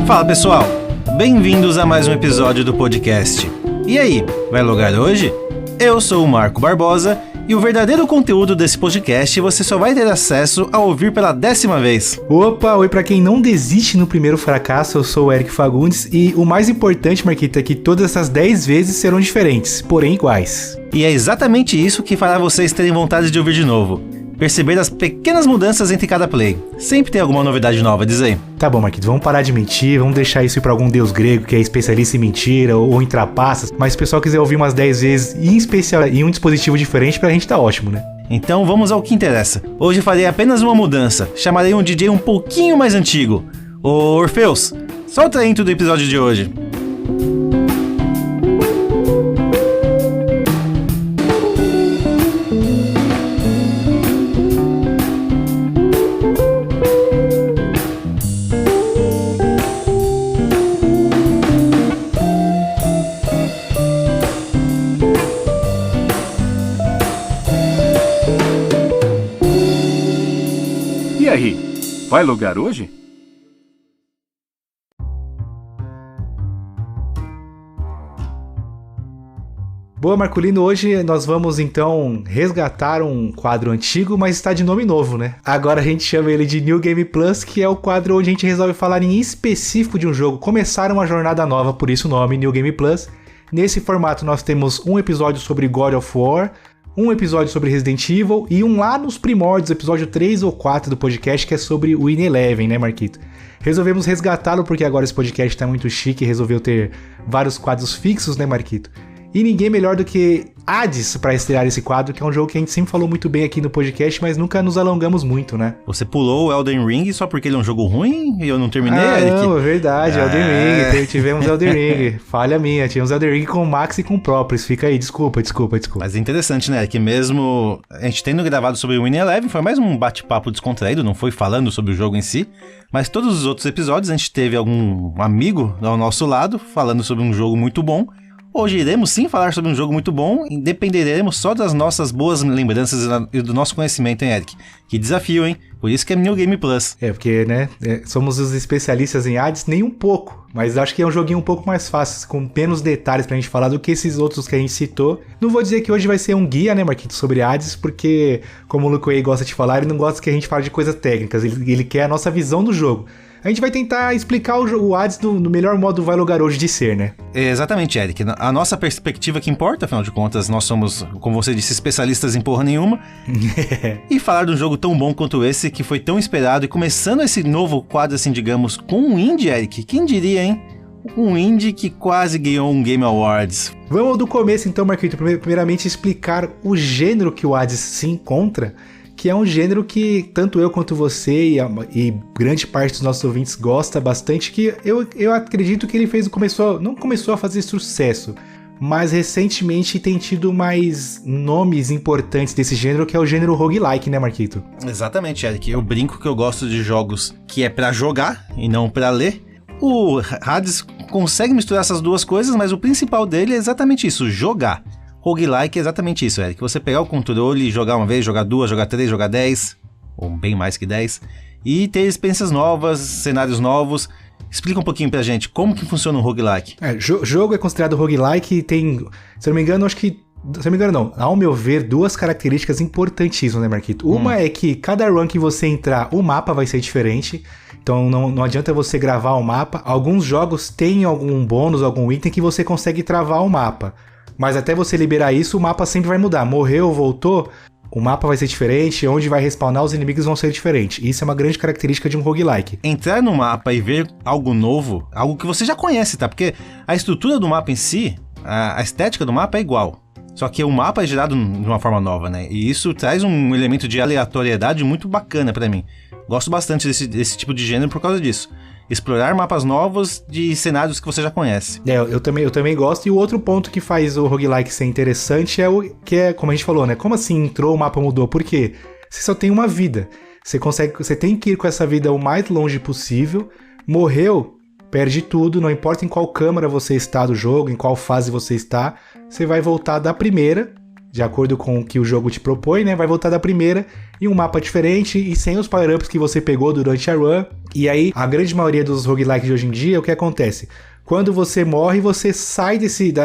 Fala pessoal, bem-vindos a mais um episódio do podcast. E aí, vai logar hoje? Eu sou o Marco Barbosa e o verdadeiro conteúdo desse podcast você só vai ter acesso a ouvir pela 10ª vez. Opa, oi pra quem não desiste no primeiro fracasso, eu sou o Eric Fagundes e o mais importante, Marquita, é que todas essas 10 vezes serão diferentes, porém iguais. E é exatamente isso que fará vocês terem vontade de ouvir de novo. Perceber as pequenas mudanças entre cada play. Sempre tem alguma novidade nova, diz aí. Tá bom, Marquito, vamos parar de mentir, vamos deixar isso ir pra algum deus grego que é especialista em mentira ou em trapaças, mas se o pessoal quiser ouvir umas 10 vezes, em especial em um dispositivo diferente, pra gente tá ótimo, né? Então vamos ao que interessa. Hoje farei apenas uma mudança. Chamarei um DJ um pouquinho mais antigo. Ô Orfeus, solta a intro do episódio de hoje. E aí, vai logar hoje? Boa, Marculino, hoje nós vamos então resgatar um quadro antigo, mas está de nome novo, né? Agora a gente chama ele de New Game Plus, que é o quadro onde a gente resolve falar em específico de um jogo, começar uma jornada nova, por isso o nome New Game Plus. Nesse formato nós temos um episódio sobre God of War, um episódio sobre Resident Evil e um lá nos primórdios, episódio 3 ou 4 do podcast, que é sobre o In-Eleven, né, Marquito? Resolvemos resgatá-lo porque agora esse podcast tá muito chique e resolveu ter vários quadros fixos, né, Marquito? E ninguém melhor do que Hades para estrear esse quadro, que é um jogo que a gente sempre falou muito bem aqui no podcast, mas nunca nos alongamos muito, né? Você pulou o Elden Ring só porque ele é um jogo ruim e eu não terminei, Eric? Não, é verdade, Elden Ring, tivemos Elden Ring, falha minha, tivemos Elden Ring com o Max e com o Própolis, fica aí, desculpa. Mas é interessante, né, que mesmo a gente tendo gravado sobre o In-Eleven, foi mais um bate-papo descontraído, não foi falando sobre o jogo em si, mas todos os outros episódios a gente teve algum amigo ao nosso lado falando sobre um jogo muito bom. Hoje iremos sim falar sobre um jogo muito bom e dependeremos só das nossas boas lembranças e do nosso conhecimento, hein, Eric? Que desafio, hein? Por isso que é New Game Plus. É, porque, né, somos os especialistas em Hades, nem um pouco, mas acho que é um joguinho um pouco mais fácil, com menos detalhes pra gente falar do que esses outros que a gente citou. Não vou dizer que hoje vai ser um guia, né, Marquito, sobre Hades, porque, como o Lucoei gosta de falar, ele não gosta que a gente fale de coisas técnicas, ele quer a nossa visão do jogo. A gente vai tentar explicar o Hades no melhor modo vai logar hoje de ser, né? Exatamente, Eric. A nossa perspectiva que importa, afinal de contas, nós somos, como você disse, especialistas em porra nenhuma. E falar de um jogo tão bom quanto esse, que foi tão esperado, e começando esse novo quadro, assim, digamos, com um indie, Eric. Quem diria, hein? Um indie que quase ganhou um Game Awards. Vamos do começo, então, Marquito. Primeiramente, explicar o gênero que o Hades se encontra, que é um gênero que tanto eu quanto você e grande parte dos nossos ouvintes gosta bastante, que eu acredito que ele não começou a fazer sucesso, mas recentemente tem tido mais nomes importantes desse gênero, que é o gênero roguelike, né, Marquito? Exatamente, Eric. Eu brinco que eu gosto de jogos que é pra jogar e não pra ler. O Hades consegue misturar essas duas coisas, mas o principal dele é exatamente isso, jogar. Roguelike é exatamente isso, Eric. Você pegar o controle e jogar uma vez, jogar duas, jogar três, jogar 10, ou bem mais que 10, e ter experiências novas, cenários novos. Explica um pouquinho pra gente como que funciona um roguelike. Jogo é considerado roguelike e tem, se eu não me engano, ao meu ver, duas características importantíssimas, né, Marquito? Uma é que cada run que você entrar, o mapa vai ser diferente. Então não adianta você gravar o mapa. Alguns jogos têm algum bônus, algum item que você consegue travar o mapa. Mas até você liberar isso, o mapa sempre vai mudar. Morreu, voltou, o mapa vai ser diferente, onde vai respawnar os inimigos vão ser diferentes. Isso é uma grande característica de um roguelike. Entrar no mapa e ver algo novo, algo que você já conhece, tá? Porque a estrutura do mapa em si, a estética do mapa é igual. Só que o mapa é gerado de uma forma nova, né? E isso traz um elemento de aleatoriedade muito bacana pra mim. Gosto bastante desse tipo de gênero por causa disso. Explorar mapas novos de cenários que você já conhece. Eu também gosto. E o outro ponto que faz o roguelike ser interessante como a gente falou, né? Como assim entrou, o mapa mudou? Por quê? Você só tem uma vida. Você tem que ir com essa vida o mais longe possível. Morreu, perde tudo. Não importa em qual câmara você está do jogo, em qual fase você está. Você vai voltar da primeira de acordo com o que o jogo te propõe, né? Vai voltar da primeira em um mapa diferente e sem os power-ups que você pegou durante a run. E aí, a grande maioria dos roguelikes de hoje em dia, o que acontece? Quando você morre, você sai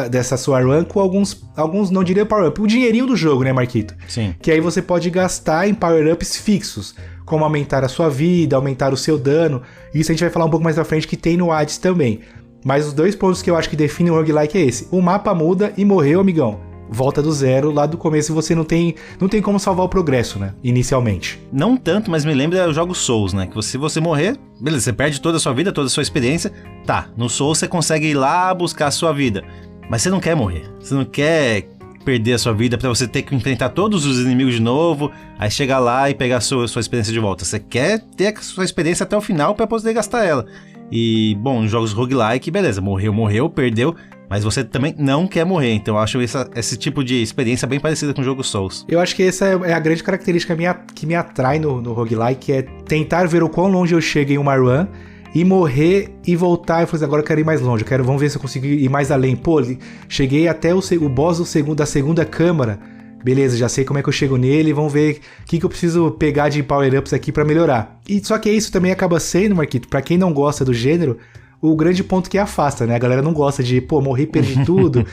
dessa sua run com alguns não diria power-up, o dinheirinho do jogo, né, Marquito? Sim. Que aí você pode gastar em power-ups fixos, como aumentar a sua vida, aumentar o seu dano. Isso a gente vai falar um pouco mais pra frente que tem no Hades também. Mas os 2 pontos que eu acho que definem o roguelike é esse. O mapa muda e morreu, amigão. Volta do zero, lá do começo você não tem como salvar o progresso, né? Inicialmente. Não tanto, mas me lembra os jogos Souls, né? Que se você morrer, beleza, você perde toda a sua vida, toda a sua experiência. Tá, no Souls você consegue ir lá buscar a sua vida. Mas você não quer morrer. Você não quer perder a sua vida pra você ter que enfrentar todos os inimigos de novo, aí chegar lá e pegar a sua experiência de volta. Você quer ter a sua experiência até o final pra poder gastar ela. E, bom, nos jogos roguelike, beleza, morreu, perdeu, mas você também não quer morrer. Então eu acho esse tipo de experiência bem parecida com o jogo Souls. Eu acho que essa é a grande característica que me atrai no roguelike, é tentar ver o quão longe eu chego em uma run e morrer e voltar e falar assim, agora eu quero ir mais longe, vamos ver se eu consigo ir mais além. Pô, cheguei até o boss da segunda câmara, beleza, já sei como é que eu chego nele, vamos ver o que eu preciso pegar de power-ups aqui pra melhorar. E só que isso também acaba sendo, Marquito, pra quem não gosta do gênero, o grande ponto que afasta, né? A galera não gosta de, morri, perdi tudo.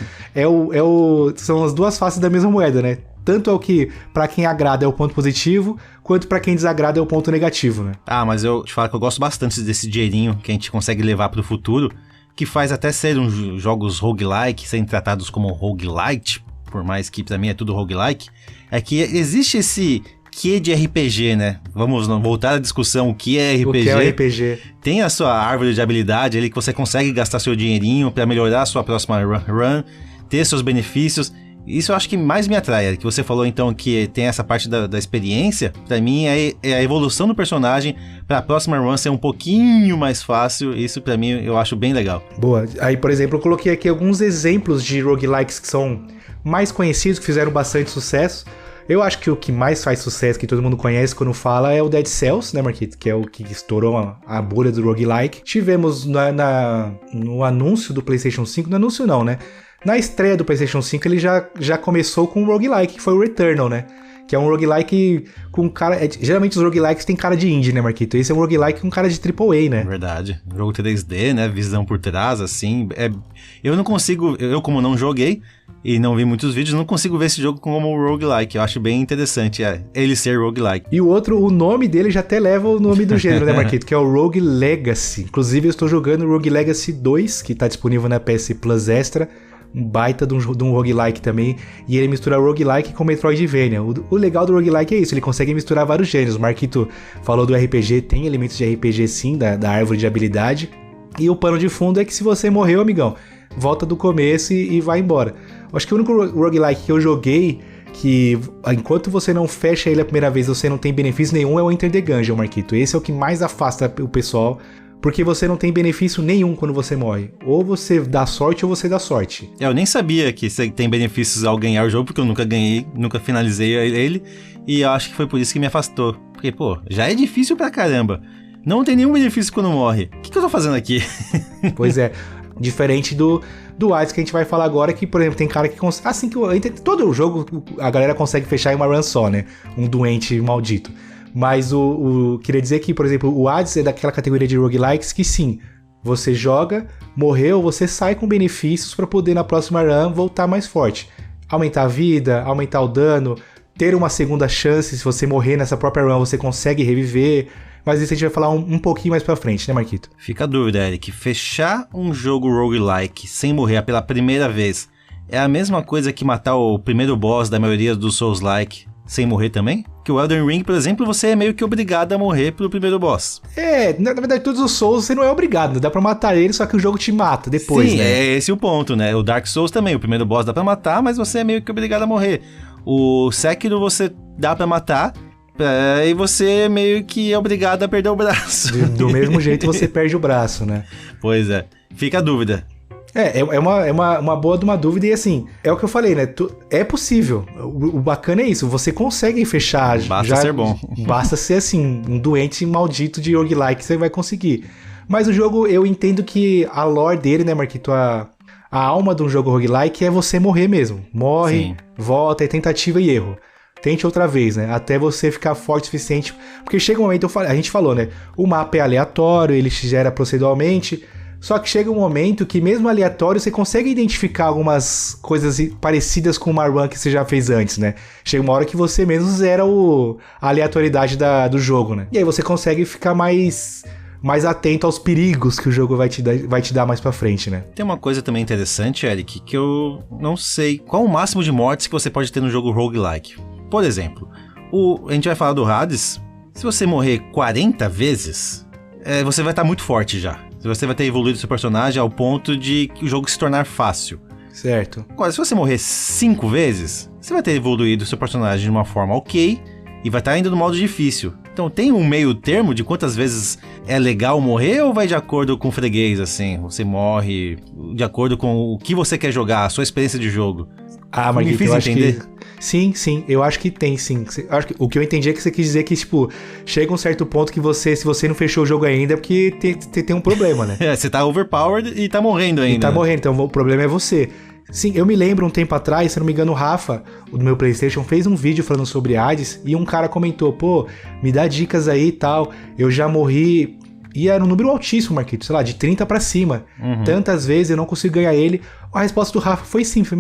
São as duas faces da mesma moeda, né? Tanto é o que, pra quem agrada, é o ponto positivo, quanto pra quem desagrada é o ponto negativo, né? Ah, mas eu te falo que eu gosto bastante desse dinheirinho que a gente consegue levar pro futuro, que faz até ser jogos roguelike, serem tratados como roguelite, por mais que pra mim é tudo roguelike, é que existe esse quê de RPG, né? Vamos voltar à discussão, o que é RPG. O que é RPG? Tem a sua árvore de habilidade ali que você consegue gastar seu dinheirinho pra melhorar a sua próxima run, ter seus benefícios. Isso eu acho que mais me atrai, que você falou então que tem essa parte da experiência, pra mim é a evolução do personagem pra próxima run ser um pouquinho mais fácil, isso pra mim eu acho bem legal. Boa, aí por exemplo eu coloquei aqui alguns exemplos de roguelikes que são mais conhecidos, que fizeram bastante sucesso. Eu acho que o que mais faz sucesso, que todo mundo conhece quando fala, é o Dead Cells, né, Marquito? Que é o que estourou a bolha do roguelike. Tivemos no anúncio do PlayStation 5, no anúncio não, né? Na estreia do PlayStation 5 ele já começou com um roguelike, que foi o Returnal, né? Que é um roguelike com cara... geralmente os roguelikes têm cara de indie, né, Marquito? Esse é um roguelike com cara de AAA, né? Verdade. Jogo 3D, né? Visão por trás, assim. Eu não consigo... Eu, como não joguei e não vi muitos vídeos, não consigo ver esse jogo como roguelike. Eu acho bem interessante ele ser roguelike. E o outro, o nome dele já até leva o nome do gênero, né, Marquito? Que é o Rogue Legacy. Inclusive, eu estou jogando o Rogue Legacy 2, que está disponível na PS Plus Extra. Um baita de um roguelike também, e ele mistura roguelike com Metroidvania. O legal do roguelike é isso, ele consegue misturar vários gêneros. O Marquito falou do RPG, tem elementos de RPG sim, da árvore de habilidade, e o pano de fundo é que se você morreu, amigão, volta do começo e vai embora. Acho que o único roguelike que eu joguei, que enquanto você não fecha ele a primeira vez, você não tem benefício nenhum, é o Enter the Gungeon, Marquito. Esse é o que mais afasta o pessoal, porque você não tem benefício nenhum quando você morre. Ou você dá sorte ou você dá sorte. Eu nem sabia que você tem benefícios ao ganhar o jogo, porque eu nunca ganhei, nunca finalizei ele. E eu acho que foi por isso que me afastou. Porque, já é difícil pra caramba. Não tem nenhum benefício quando morre. O que eu tô fazendo aqui? Pois é. Diferente do Hades que a gente vai falar agora, que, por exemplo, tem cara que consegue... Assim que todo o jogo, a galera consegue fechar em uma run só, né? Um doente maldito. Mas queria dizer que, por exemplo, o Hades é daquela categoria de roguelikes que sim, você joga, morreu, você sai com benefícios para poder na próxima run voltar mais forte. Aumentar a vida, aumentar o dano, ter uma segunda chance, se você morrer nessa própria run você consegue reviver. Mas isso a gente vai falar um pouquinho mais pra frente, né, Marquito? Fica a dúvida, Eric, fechar um jogo roguelike sem morrer pela primeira vez é a mesma coisa que matar o primeiro boss da maioria dos Souls-like sem morrer também? Que o Elden Ring, por exemplo, você é meio que obrigado a morrer pro primeiro boss. Na verdade, todos os Souls você não é obrigado, né? Dá pra matar ele, só que o jogo te mata depois, Sim, né? é esse o ponto, né? O Dark Souls também, o primeiro boss dá pra matar, mas você é meio que obrigado a morrer. O Sekiro você dá pra matar, e você é meio que é obrigado a perder o braço. Do mesmo jeito você perde o braço, né? Pois é. Fica a dúvida. É uma boa de uma dúvida, e assim, é o que eu falei, né? É possível. O bacana é isso, você consegue fechar. Basta ser bom. Basta ser assim, um doente maldito de roguelike, você vai conseguir. Mas o jogo, eu entendo que a lore dele, né, Marquito, a a alma de um jogo roguelike é você morrer mesmo. Morre, Sim. volta, é tentativa e erro. Tente outra vez, né? Até você ficar forte o suficiente. Porque chega um momento, a gente falou, né? O mapa é aleatório, ele se gera proceduralmente. Só que chega um momento que mesmo aleatório, você consegue identificar algumas coisas parecidas com uma run que você já fez antes, né? Chega uma hora que você mesmo zera a aleatoriedade do jogo, né? E aí você consegue ficar mais atento aos perigos que o jogo vai te dar mais pra frente, né? Tem uma coisa também interessante, Eric, que eu não sei qual o máximo de mortes que você pode ter no jogo roguelike. Por exemplo, a gente vai falar do Hades, se você morrer 40 vezes, você vai estar muito forte já. Você vai ter evoluído seu personagem ao ponto de o jogo se tornar fácil. Certo. Agora, se você morrer 5 vezes, você vai ter evoluído seu personagem de uma forma ok e vai estar ainda no modo difícil. Então tem um meio termo de quantas vezes é legal morrer ou vai de acordo com o freguês, assim? Você morre de acordo com o que você quer jogar, a sua experiência de jogo. Marquito, eu acho entender? que... Sim, eu acho que tem, sim. Acho que o que eu entendi é que você quis dizer que, tipo, chega um certo ponto que se você não fechou o jogo ainda é porque tem um problema, né? Você tá overpowered e tá morrendo ainda. E tá morrendo, então o problema é você. Sim, eu me lembro um tempo atrás, se não me engano, o Rafa, do meu PlayStation, fez um vídeo falando sobre Hades e um cara comentou, pô, me dá dicas aí e tal, eu já morri... E era um número altíssimo, Marquito, sei lá, de 30 pra cima. Tantas vezes eu não consigo ganhar ele. A resposta do Rafa foi sim, foi,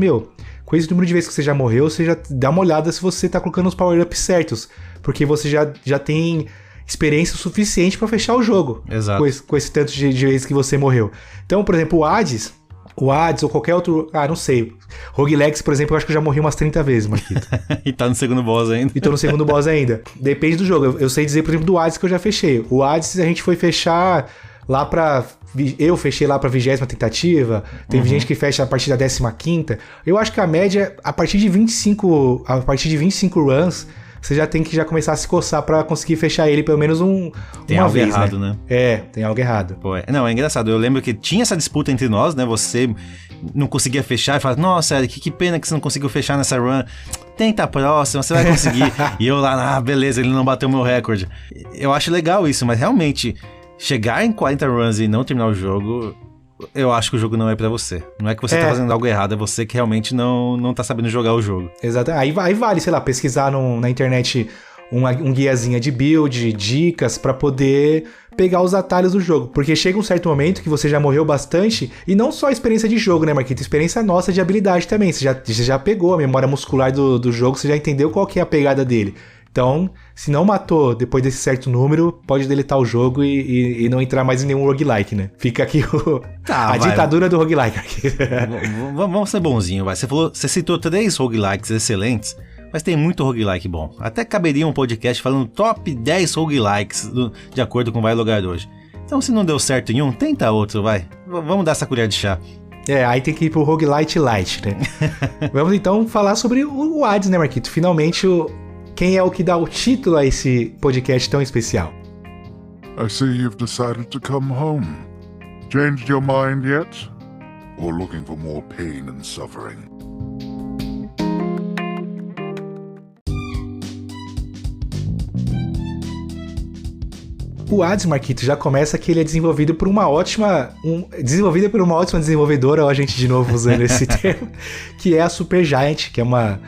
com esse número de vezes que você já morreu, você já dá uma olhada se você tá colocando os power-ups certos. Porque você já tem experiência suficiente pra fechar o jogo. Exato. Com esse tanto de vezes que você morreu. Então, por exemplo, o Hades ou qualquer outro... não sei. Roguelikes, por exemplo, eu acho que eu já morri umas 30 vezes, Marquito. E tá no segundo boss ainda. E tô no segundo boss ainda. Depende do jogo. Eu sei dizer, por exemplo, do Hades que eu já fechei. O Hades a gente foi fechar lá pra... Eu fechei lá pra 20ª tentativa. Teve gente que fecha a partir da 15ª. Eu acho que a média, a partir de 25 runs, você já tem que começar a se coçar pra conseguir fechar ele pelo menos tem uma algo vez, errado, né? Tem algo errado. Pô, não, é engraçado. Eu lembro que tinha essa disputa entre nós, né? Você não conseguia fechar e falava, nossa, Eric, que pena que você não conseguiu fechar nessa run. Tenta a próxima, você vai conseguir. E eu lá, beleza, ele não bateu meu recorde. Eu acho legal isso, mas realmente, chegar em 40 runs e não terminar o jogo... Eu acho que o jogo não é pra você. Não é que você tá fazendo algo errado, é você que realmente não tá sabendo jogar o jogo. Exato. Aí vale, sei lá, pesquisar na internet um guiazinha de build, dicas, pra poder pegar os atalhos do jogo. Porque chega um certo momento que você já morreu bastante, e não só a experiência de jogo, né, Marquito? Experiência nossa de habilidade também. Você já pegou a memória muscular do jogo, você já entendeu qual que é a pegada dele. Então, se não matou depois desse certo número, pode deletar o jogo e não entrar mais em nenhum roguelike, né? Fica aqui a ditadura do roguelike. Vamos ser bonzinho, vai. Você citou 3 roguelikes excelentes, mas tem muito roguelike bom. Até caberia um podcast falando top 10 roguelikes de acordo com Vai Logar Hoje. Então, se não deu certo em um, tenta outro, vai. Vamos dar essa colher de chá. Aí tem que ir pro roguelite light, né? Vamos então falar sobre o Hades, né, Marquito? Finalmente quem é o que dá o título a esse podcast tão especial? I see you've decided to come home. Changed your mind yet? Or looking for more pain and suffering? O Hades, Marquito, já começa que ele é desenvolvido por uma ótima desenvolvedora, ó, a gente de novo usando esse termo, que é a Supergiant, que é uma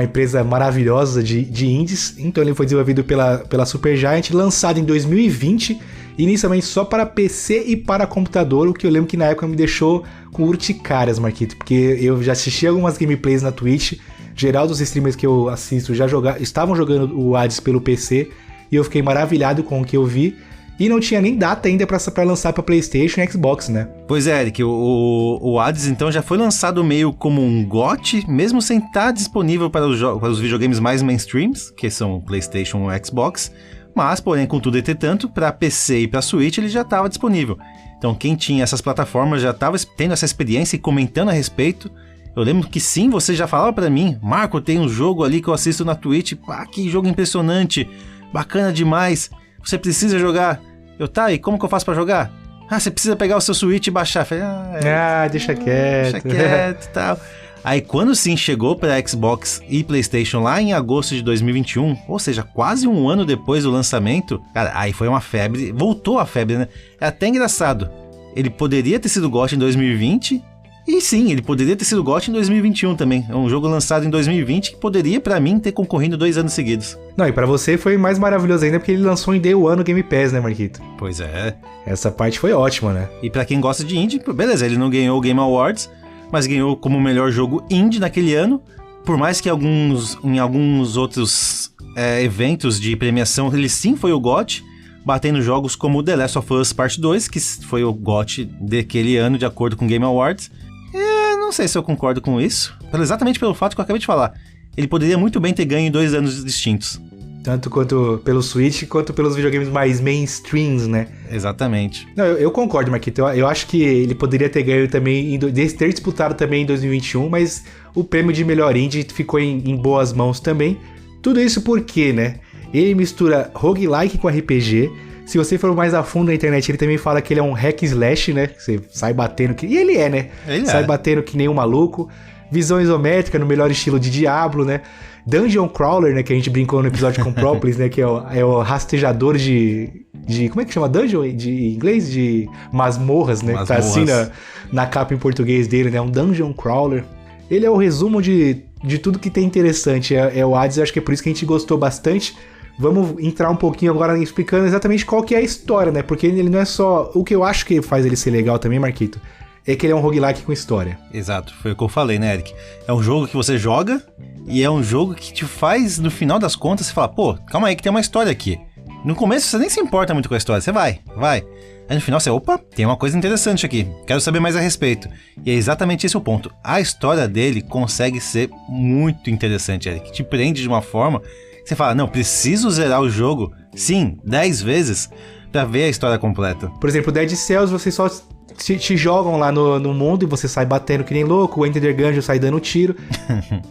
empresa maravilhosa de indies. Então ele foi desenvolvido pela Supergiant, lançado em 2020, inicialmente só para PC e para computador, o que eu lembro que na época me deixou com urticárias, Marquito, porque eu já assisti algumas gameplays na Twitch, geral dos streamers que eu assisto estavam jogando o Hades pelo PC, e eu fiquei maravilhado com o que eu vi. E não tinha nem data ainda pra lançar pra PlayStation e Xbox, né? Pois é, Eric, o Hades então já foi lançado meio como um GOT, mesmo sem estar disponível para os videogames mais mainstreams, que são PlayStation e Xbox, mas, porém, contudo, entretanto, para PC e para Switch ele já estava disponível. Então quem tinha essas plataformas já estava tendo essa experiência e comentando a respeito. Eu lembro que sim, você já falava para mim, Marco, tem um jogo ali que eu assisto na Twitch, que jogo impressionante, bacana demais, você precisa jogar. E como que eu faço pra jogar? Você precisa pegar o seu Switch e baixar. Falei, deixa quieto. Deixa quieto e tal. Aí quando sim chegou pra Xbox e PlayStation lá em agosto de 2021, ou seja, quase um ano depois do lançamento, cara, aí foi uma febre, voltou a febre, né? É até engraçado. Ele poderia ter sido GOT em 2020 E sim, ele poderia ter sido GOT em 2021 também. É um jogo lançado em 2020 que poderia, pra mim, ter concorrido 2 anos seguidos. Não, e pra você foi mais maravilhoso ainda porque ele lançou em Day One no Game Pass, né, Marquito? Pois é. Essa parte foi ótima, né? E pra quem gosta de indie, beleza, ele não ganhou o Game Awards, mas ganhou como o melhor jogo indie naquele ano. Por mais que em alguns outros eventos de premiação ele sim foi o GOT, batendo jogos como The Last of Us Part 2, que foi o GOT daquele ano de acordo com o Game Awards. Não sei se eu concordo com isso, exatamente pelo fato que eu acabei de falar. Ele poderia muito bem ter ganho em 2 anos distintos. Tanto quanto pelo Switch, quanto pelos videogames mais mainstreams, né? Exatamente. Não, eu concordo, Marquito. Eu acho que ele poderia ter ganho também, ter disputado também em 2021, mas o prêmio de melhor indie ficou em boas mãos também. Tudo isso porque, né? Ele mistura roguelike com RPG. Se você for mais a fundo na internet, ele também fala que ele é um hack slash, né? Você sai batendo que... E ele é, né? Sai batendo que nem um maluco. Visão isométrica no melhor estilo de Diablo, né? Dungeon Crawler, né? Que a gente brincou no episódio com Propolis, né? Que é o rastejador de... Como é que chama? Dungeon em inglês? De masmorras, né? Masmorras. Que tá assim na capa em português dele, né? Um Dungeon Crawler. Ele é o resumo de tudo que tem interessante. É o Hades, eu acho que é por isso que a gente gostou bastante. Vamos entrar um pouquinho agora explicando exatamente qual que é a história, né? Porque ele não é só... O que eu acho que faz ele ser legal também, Marquito, é que ele é um roguelike com história. Exato, foi o que eu falei, né, Eric? É um jogo que você joga e é um jogo que te faz, no final das contas, você fala, pô, calma aí que tem uma história aqui. No começo você nem se importa muito com a história, você vai. Aí no final você, opa, tem uma coisa interessante aqui, quero saber mais a respeito. E é exatamente esse o ponto. A história dele consegue ser muito interessante, Eric. Te prende de uma forma... Você fala, não, preciso zerar o jogo, sim, 10 vezes, pra ver a história completa. Por exemplo, Dead Cells, você só te jogam lá no mundo e você sai batendo que nem louco, o Enter the Gungeon sai dando tiro.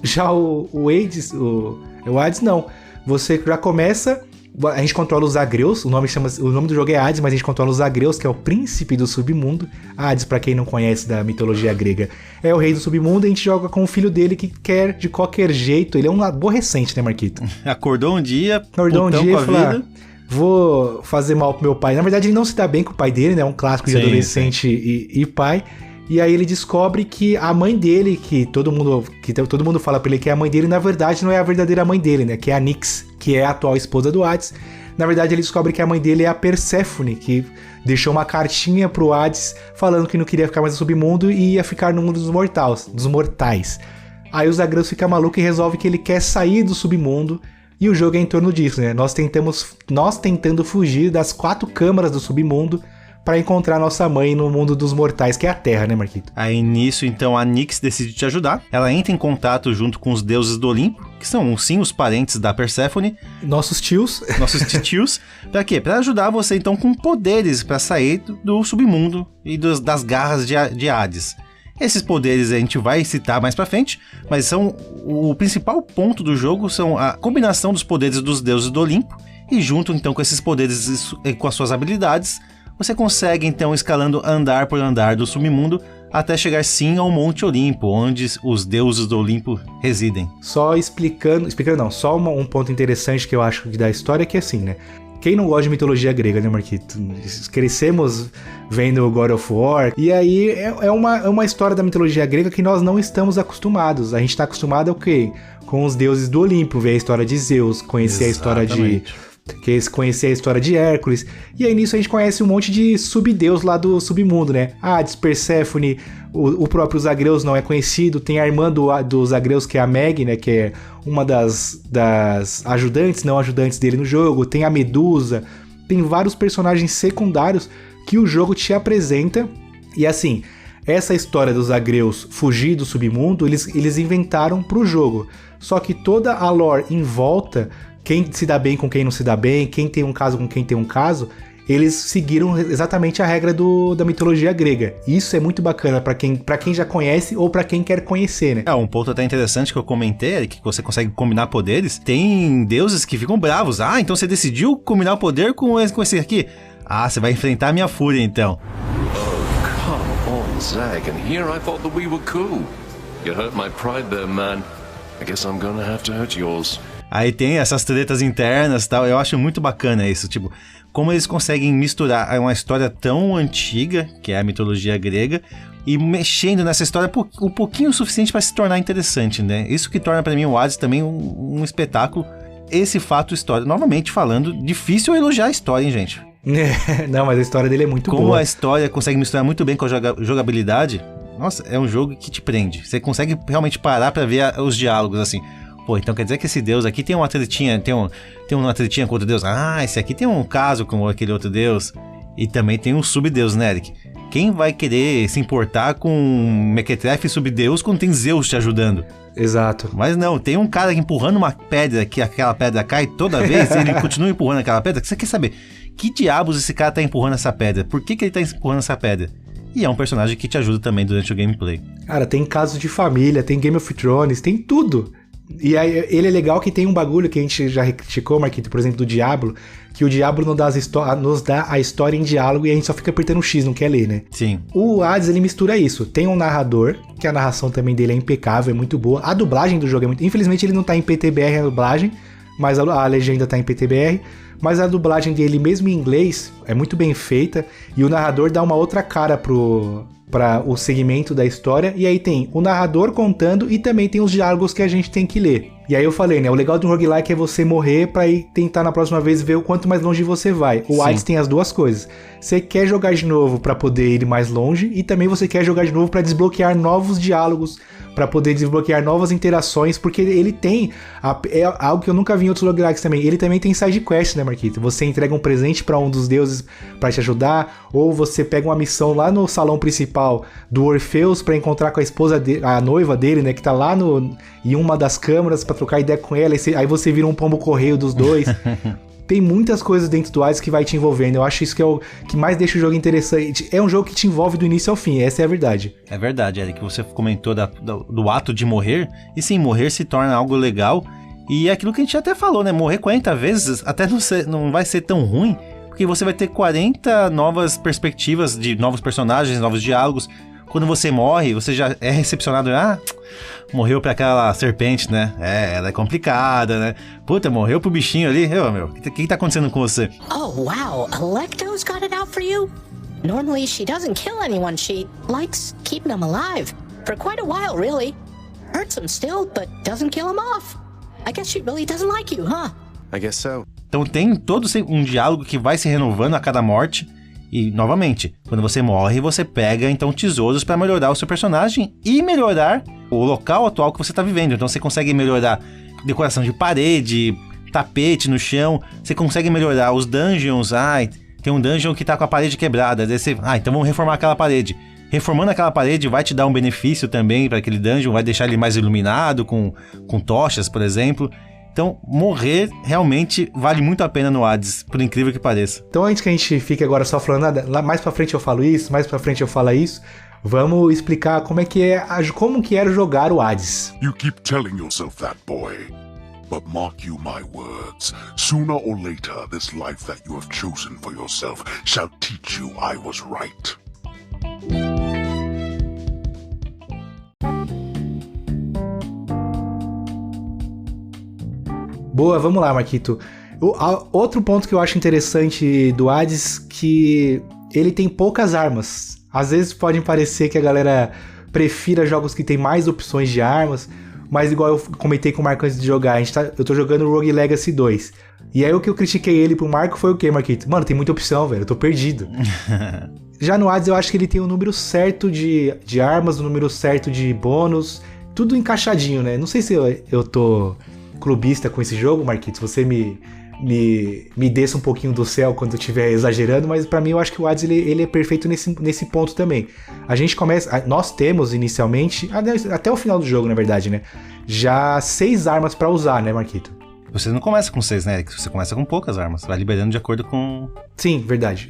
Já o Hades, o Hades não. Você já começa... A gente controla os Agreus, o nome do jogo é Hades, mas a gente controla os Agreus, que é o príncipe do submundo. Hades, pra quem não conhece da mitologia grega, é o rei do submundo, e a gente joga com o filho dele que quer de qualquer jeito. Ele é um aborrecente, né, Marquito? Acordou um dia com a vida. Vou fazer mal pro meu pai. Na verdade, ele não se dá bem com o pai dele, né? É um clássico de adolescente e pai. E aí ele descobre que a mãe dele, que todo mundo fala pra ele que é a mãe dele, na verdade não é a verdadeira mãe dele, né? Que é a Nyx, que é a atual esposa do Hades. Na verdade ele descobre que a mãe dele é a Perséfone, que deixou uma cartinha pro Hades falando que não queria ficar mais no submundo e ia ficar no mundo dos mortais. Aí os Agreus fica maluco e resolve que ele quer sair do submundo. E o jogo é em torno disso, né? Nós tentando fugir das 4 câmaras do submundo pra encontrar nossa mãe no mundo dos mortais, que é a Terra, né, Marquito? Aí nisso, então, a Nyx decide te ajudar. Ela entra em contato junto com os deuses do Olimpo, que são, sim, os parentes da Perséfone. Nossos tios. Nossos tios. Pra quê? Pra ajudar você, então, com poderes pra sair do submundo e das garras de Hades. Esses poderes a gente vai citar mais pra frente, mas são o principal ponto do jogo são a combinação dos poderes dos deuses do Olimpo, e junto, então, com esses poderes e com as suas habilidades, você consegue, então, escalando andar por andar do submundo até chegar, sim, ao Monte Olimpo, onde os deuses do Olimpo residem. Só só um ponto interessante que eu acho da história é que, assim, né? Quem não gosta de mitologia grega, né, Marquito? Crescemos vendo God of War, e aí é uma história da mitologia grega que nós não estamos acostumados. A gente tá acostumado, com os deuses do Olimpo, ver a história de Zeus, conhecer a história de Hércules, e aí nisso a gente conhece um monte de subdeus lá do submundo, né? Hades, Perséfone, o próprio Zagreus não é conhecido, tem a irmã do Zagreus, que é a Meg, né? Que é uma das ajudantes, não ajudantes dele no jogo, tem a Medusa, tem vários personagens secundários que o jogo te apresenta, e assim, essa história dos Zagreus fugir do submundo, eles inventaram pro jogo, só que toda a lore em volta, quem se dá bem com quem não se dá bem, quem tem um caso com quem tem um caso, eles seguiram exatamente a regra da mitologia grega. Isso é muito bacana pra quem já conhece ou pra quem quer conhecer, né? Um ponto até interessante que eu comentei é que você consegue combinar poderes. Tem deuses que ficam bravos. Então você decidiu combinar o poder com esse aqui? Você vai enfrentar a minha fúria, então. Oh, come on, Zag, and here I thought that we were cool. You hurt my pride there, man. I guess I'm gonna have to hurt yours. Aí tem essas tretas internas e tal, eu acho muito bacana isso, tipo, como eles conseguem misturar uma história tão antiga, que é a mitologia grega, e mexendo nessa história um pouquinho o suficiente para se tornar interessante, né? Isso que torna para mim o Hades também um espetáculo, esse fato história. Novamente falando, difícil elogiar a história, hein, gente? Não, mas a história dele é muito boa. Como a história consegue misturar muito bem com a jogabilidade, nossa, é um jogo que te prende. Você consegue realmente parar pra ver os diálogos, assim. Pô, então quer dizer que esse deus aqui tem uma tretinha, tem uma tretinha com outro deus. Ah, esse aqui tem um caso com aquele outro deus. E também tem um subdeus, né, Eric? Quem vai querer se importar com um mequetrefe subdeus quando tem Zeus te ajudando? Exato. Mas não, tem um cara empurrando uma pedra, que aquela pedra cai toda vez, e ele continua empurrando aquela pedra. Você quer saber, que diabos esse cara tá empurrando essa pedra? Por que ele tá empurrando essa pedra? E é um personagem que te ajuda também durante o gameplay. Cara, tem casos de família, tem Game of Thrones, tem tudo. E aí, ele é legal que tem um bagulho que a gente já criticou, Marquito, por exemplo, do Diablo, que o Diablo nos dá a história em diálogo e a gente só fica apertando o X, não quer ler, né? Sim. O Hades, ele mistura isso. Tem um narrador, que a narração também dele é impecável, é muito boa. A dublagem do jogo é muito... Infelizmente, ele não tá em PTBR a dublagem, mas a legenda tá em PTBR. Mas a dublagem dele, mesmo em inglês, é muito bem feita. E o narrador dá uma outra cara para o segmento da história, e aí tem o narrador contando e também tem os diálogos que a gente tem que ler. E aí eu falei, né, o legal do roguelike é você morrer pra ir tentar na próxima vez ver o quanto mais longe você vai. O Hades tem as duas coisas. Você quer jogar de novo pra poder ir mais longe, e também você quer jogar de novo pra desbloquear novos diálogos, pra poder desbloquear novas interações, porque ele tem é algo que eu nunca vi em outros roguelikes também. Ele também tem side quest, né, Marquito? Você entrega um presente pra um dos deuses pra te ajudar, ou você pega uma missão lá no salão principal do Orfeus pra encontrar com a esposa a noiva dele, né, que tá lá em uma das câmaras pra trocar ideia com ela, aí você vira um pombo correio dos dois. Tem muitas coisas dentro do Hades que vai te envolvendo. Eu acho isso que é o que mais deixa o jogo interessante. É um jogo que te envolve do início ao fim, essa é a verdade. É verdade, Eric, você comentou do ato de morrer, e sim, morrer se torna algo legal, e é aquilo que a gente até falou, né, morrer 40 vezes até não vai ser tão ruim, porque você vai ter 40 novas perspectivas de novos personagens, novos diálogos. Quando você morre, você já é recepcionado, morreu pra aquela serpente, né? Ela é complicada, né? Puta, morreu pro bichinho ali. O que tá acontecendo com você? Oh, wow. Electo's got it out for you? Normally she doesn't kill anyone. She likes keeping them alive. For quite a while, really. Hurts them still, but doesn't kill them off. I guess she really doesn't like you, huh? I guess so. Então tem todo um diálogo que vai se renovando a cada morte. E, novamente, quando você morre, você pega, então, tesouros para melhorar o seu personagem e melhorar o local atual que você tá vivendo. Então, você consegue melhorar decoração de parede, tapete no chão, você consegue melhorar os dungeons. Tem um dungeon que tá com a parede quebrada. Daí você, então vamos reformar aquela parede. Reformando aquela parede vai te dar um benefício também para aquele dungeon, vai deixar ele mais iluminado, com tochas, por exemplo. Então, morrer realmente vale muito a pena no Hades, por incrível que pareça. Então, antes que a gente fique agora só falando nada, lá mais pra frente eu falo isso, mais pra frente eu falo isso, vamos explicar como que era jogar o Hades. You keep telling yourself that, boy. But mark you my words, sooner or later this life that you have chosen for yourself shall teach you I was right. Boa, vamos lá, Marquito. Outro ponto que eu acho interessante do Hades, que ele tem poucas armas. Às vezes pode parecer que a galera prefira jogos que tem mais opções de armas, mas igual eu comentei com o Marco antes de jogar, eu tô jogando o Rogue Legacy 2. E aí o que eu critiquei ele pro Marco foi o quê, Marquito? Mano, tem muita opção, velho, eu tô perdido. Já no Hades eu acho que ele tem o número certo de armas, o número certo de bônus, tudo encaixadinho, né? Não sei se eu tô clubista com esse jogo, Marquitos, você me desça um pouquinho do céu quando eu estiver exagerando, mas pra mim eu acho que o Hades ele é perfeito nesse ponto também. Nós temos inicialmente, até o final do jogo, na verdade, né, já 6 armas pra usar, né, Marquito? Você não começa com 6, né? Você começa com poucas armas, vai liberando de acordo com... Sim, verdade.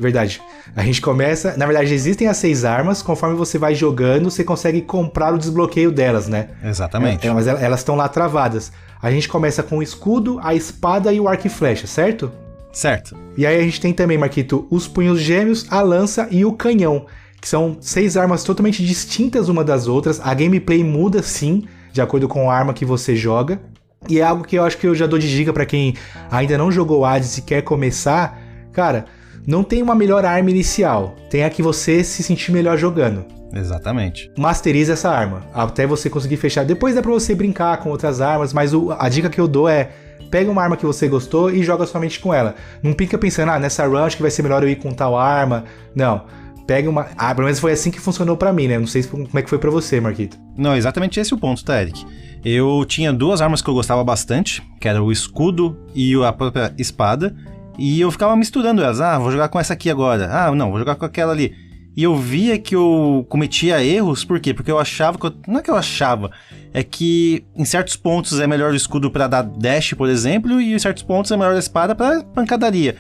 A gente começa... Na verdade, existem as 6 armas, conforme você vai jogando, você consegue comprar o desbloqueio delas, né? Exatamente. Mas elas estão lá travadas. A gente começa com o escudo, a espada e o arco e flecha, certo? Certo. E aí a gente tem também, Marquito, os punhos gêmeos, a lança e o canhão, que são 6 armas totalmente distintas uma das outras. A gameplay muda, sim, de acordo com a arma que você joga. E é algo que eu acho que eu já dou de dica pra quem ainda não jogou Hades e quer começar. Cara, não tem uma melhor arma inicial. Tem a que você se sentir melhor jogando. Exatamente. Masteriza essa arma, até você conseguir fechar. Depois dá pra você brincar com outras armas, mas a dica que eu dou é: pega uma arma que você gostou e joga somente com ela. Não fica pensando, nessa run acho que vai ser melhor eu ir com tal arma. Não. Pega uma... pelo menos foi assim que funcionou pra mim, né? Não sei como é que foi pra você, Marquito. Não, exatamente esse é o ponto, tá, Eric? Eu tinha 2 armas que eu gostava bastante, que era o escudo e a própria espada, e eu ficava misturando elas. Vou jogar com essa aqui agora. Não, vou jogar com aquela ali. E eu via que eu cometia erros, por quê? Porque eu achava não é que eu achava, é que em certos pontos é melhor o escudo pra dar dash, por exemplo, e em certos pontos é melhor a espada pra pancadaria.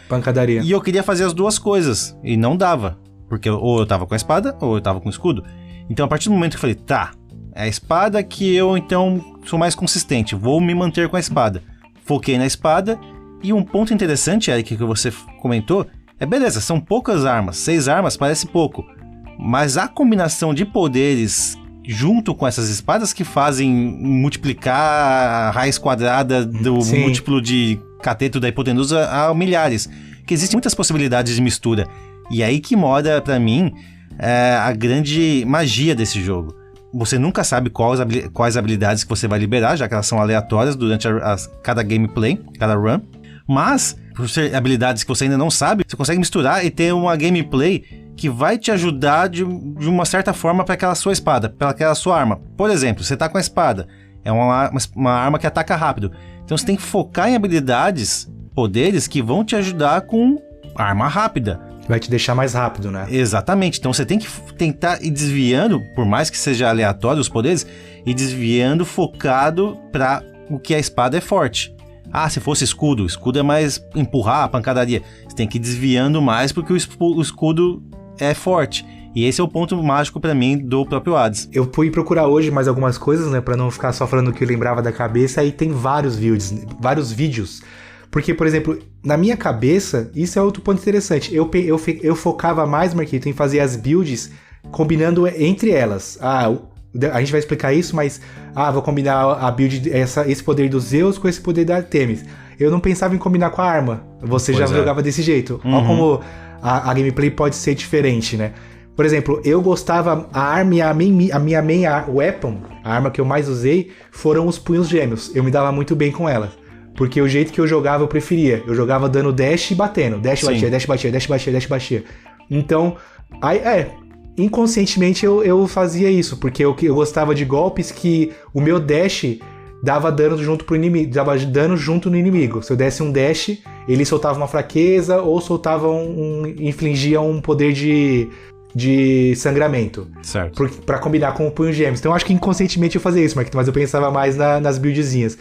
E eu queria fazer as duas coisas, e não dava. Porque ou eu tava com a espada, ou eu tava com o escudo. Então, a partir do momento que eu falei, é a espada que eu, então, sou mais consistente. Vou me manter com a espada. Foquei na espada. E um ponto interessante, Eric, que você comentou, beleza, são poucas armas. 6 armas parece pouco. Mas a combinação de poderes junto com essas espadas que fazem multiplicar a raiz quadrada do múltiplo de cateto da hipotenusa a milhares. Que existem muitas possibilidades de mistura. E aí que mora, pra mim, a grande magia desse jogo. Você nunca sabe quais habilidades que você vai liberar, já que elas são aleatórias durante cada gameplay, cada run. Mas, por ser habilidades que você ainda não sabe, você consegue misturar e ter uma gameplay que vai te ajudar de uma certa forma para aquela sua espada, para aquela sua arma. Por exemplo, você tá com a espada, é uma arma que ataca rápido. Então você tem que focar em habilidades, poderes que vão te ajudar com arma rápida. Vai te deixar mais rápido, né? Exatamente. Então você tem que tentar ir desviando, por mais que seja aleatório os poderes, ir desviando focado para o que a espada é forte. Se fosse escudo é mais empurrar a pancadaria. Você tem que ir desviando mais porque o escudo é forte. E esse é o ponto mágico pra mim do próprio Hades. Eu fui procurar hoje mais algumas coisas, né? Pra não ficar só falando o que eu lembrava da cabeça. Aí tem vários vídeos. Porque, por exemplo, na minha cabeça, isso é outro ponto interessante. Eu focava mais, Marquito, em fazer as builds combinando entre elas. A gente vai explicar isso, mas... vou combinar a build, esse poder dos Zeus com esse poder da Artemis. Eu não pensava em combinar com a arma. Você já jogava desse jeito. Olha como a gameplay pode ser diferente, né? Por exemplo, eu gostava... A arma e a minha main weapon, a arma que eu mais usei, foram os punhos gêmeos. Eu me dava muito bem com elas. Porque o jeito que eu jogava, eu preferia. Eu jogava dando dash e batendo. Dash, batia, dash, batia, dash, batia, dash, batia. Então, inconscientemente eu fazia isso. Porque eu gostava de golpes que o meu dash dava dano junto pro inimigo. Dava dano junto no inimigo. Se eu desse um dash, ele soltava uma fraqueza ou soltava infligia um poder de sangramento. Certo. Pra combinar com o punho gêmeos. Então eu acho que inconscientemente eu fazia isso, mas eu pensava mais nas buildzinhas.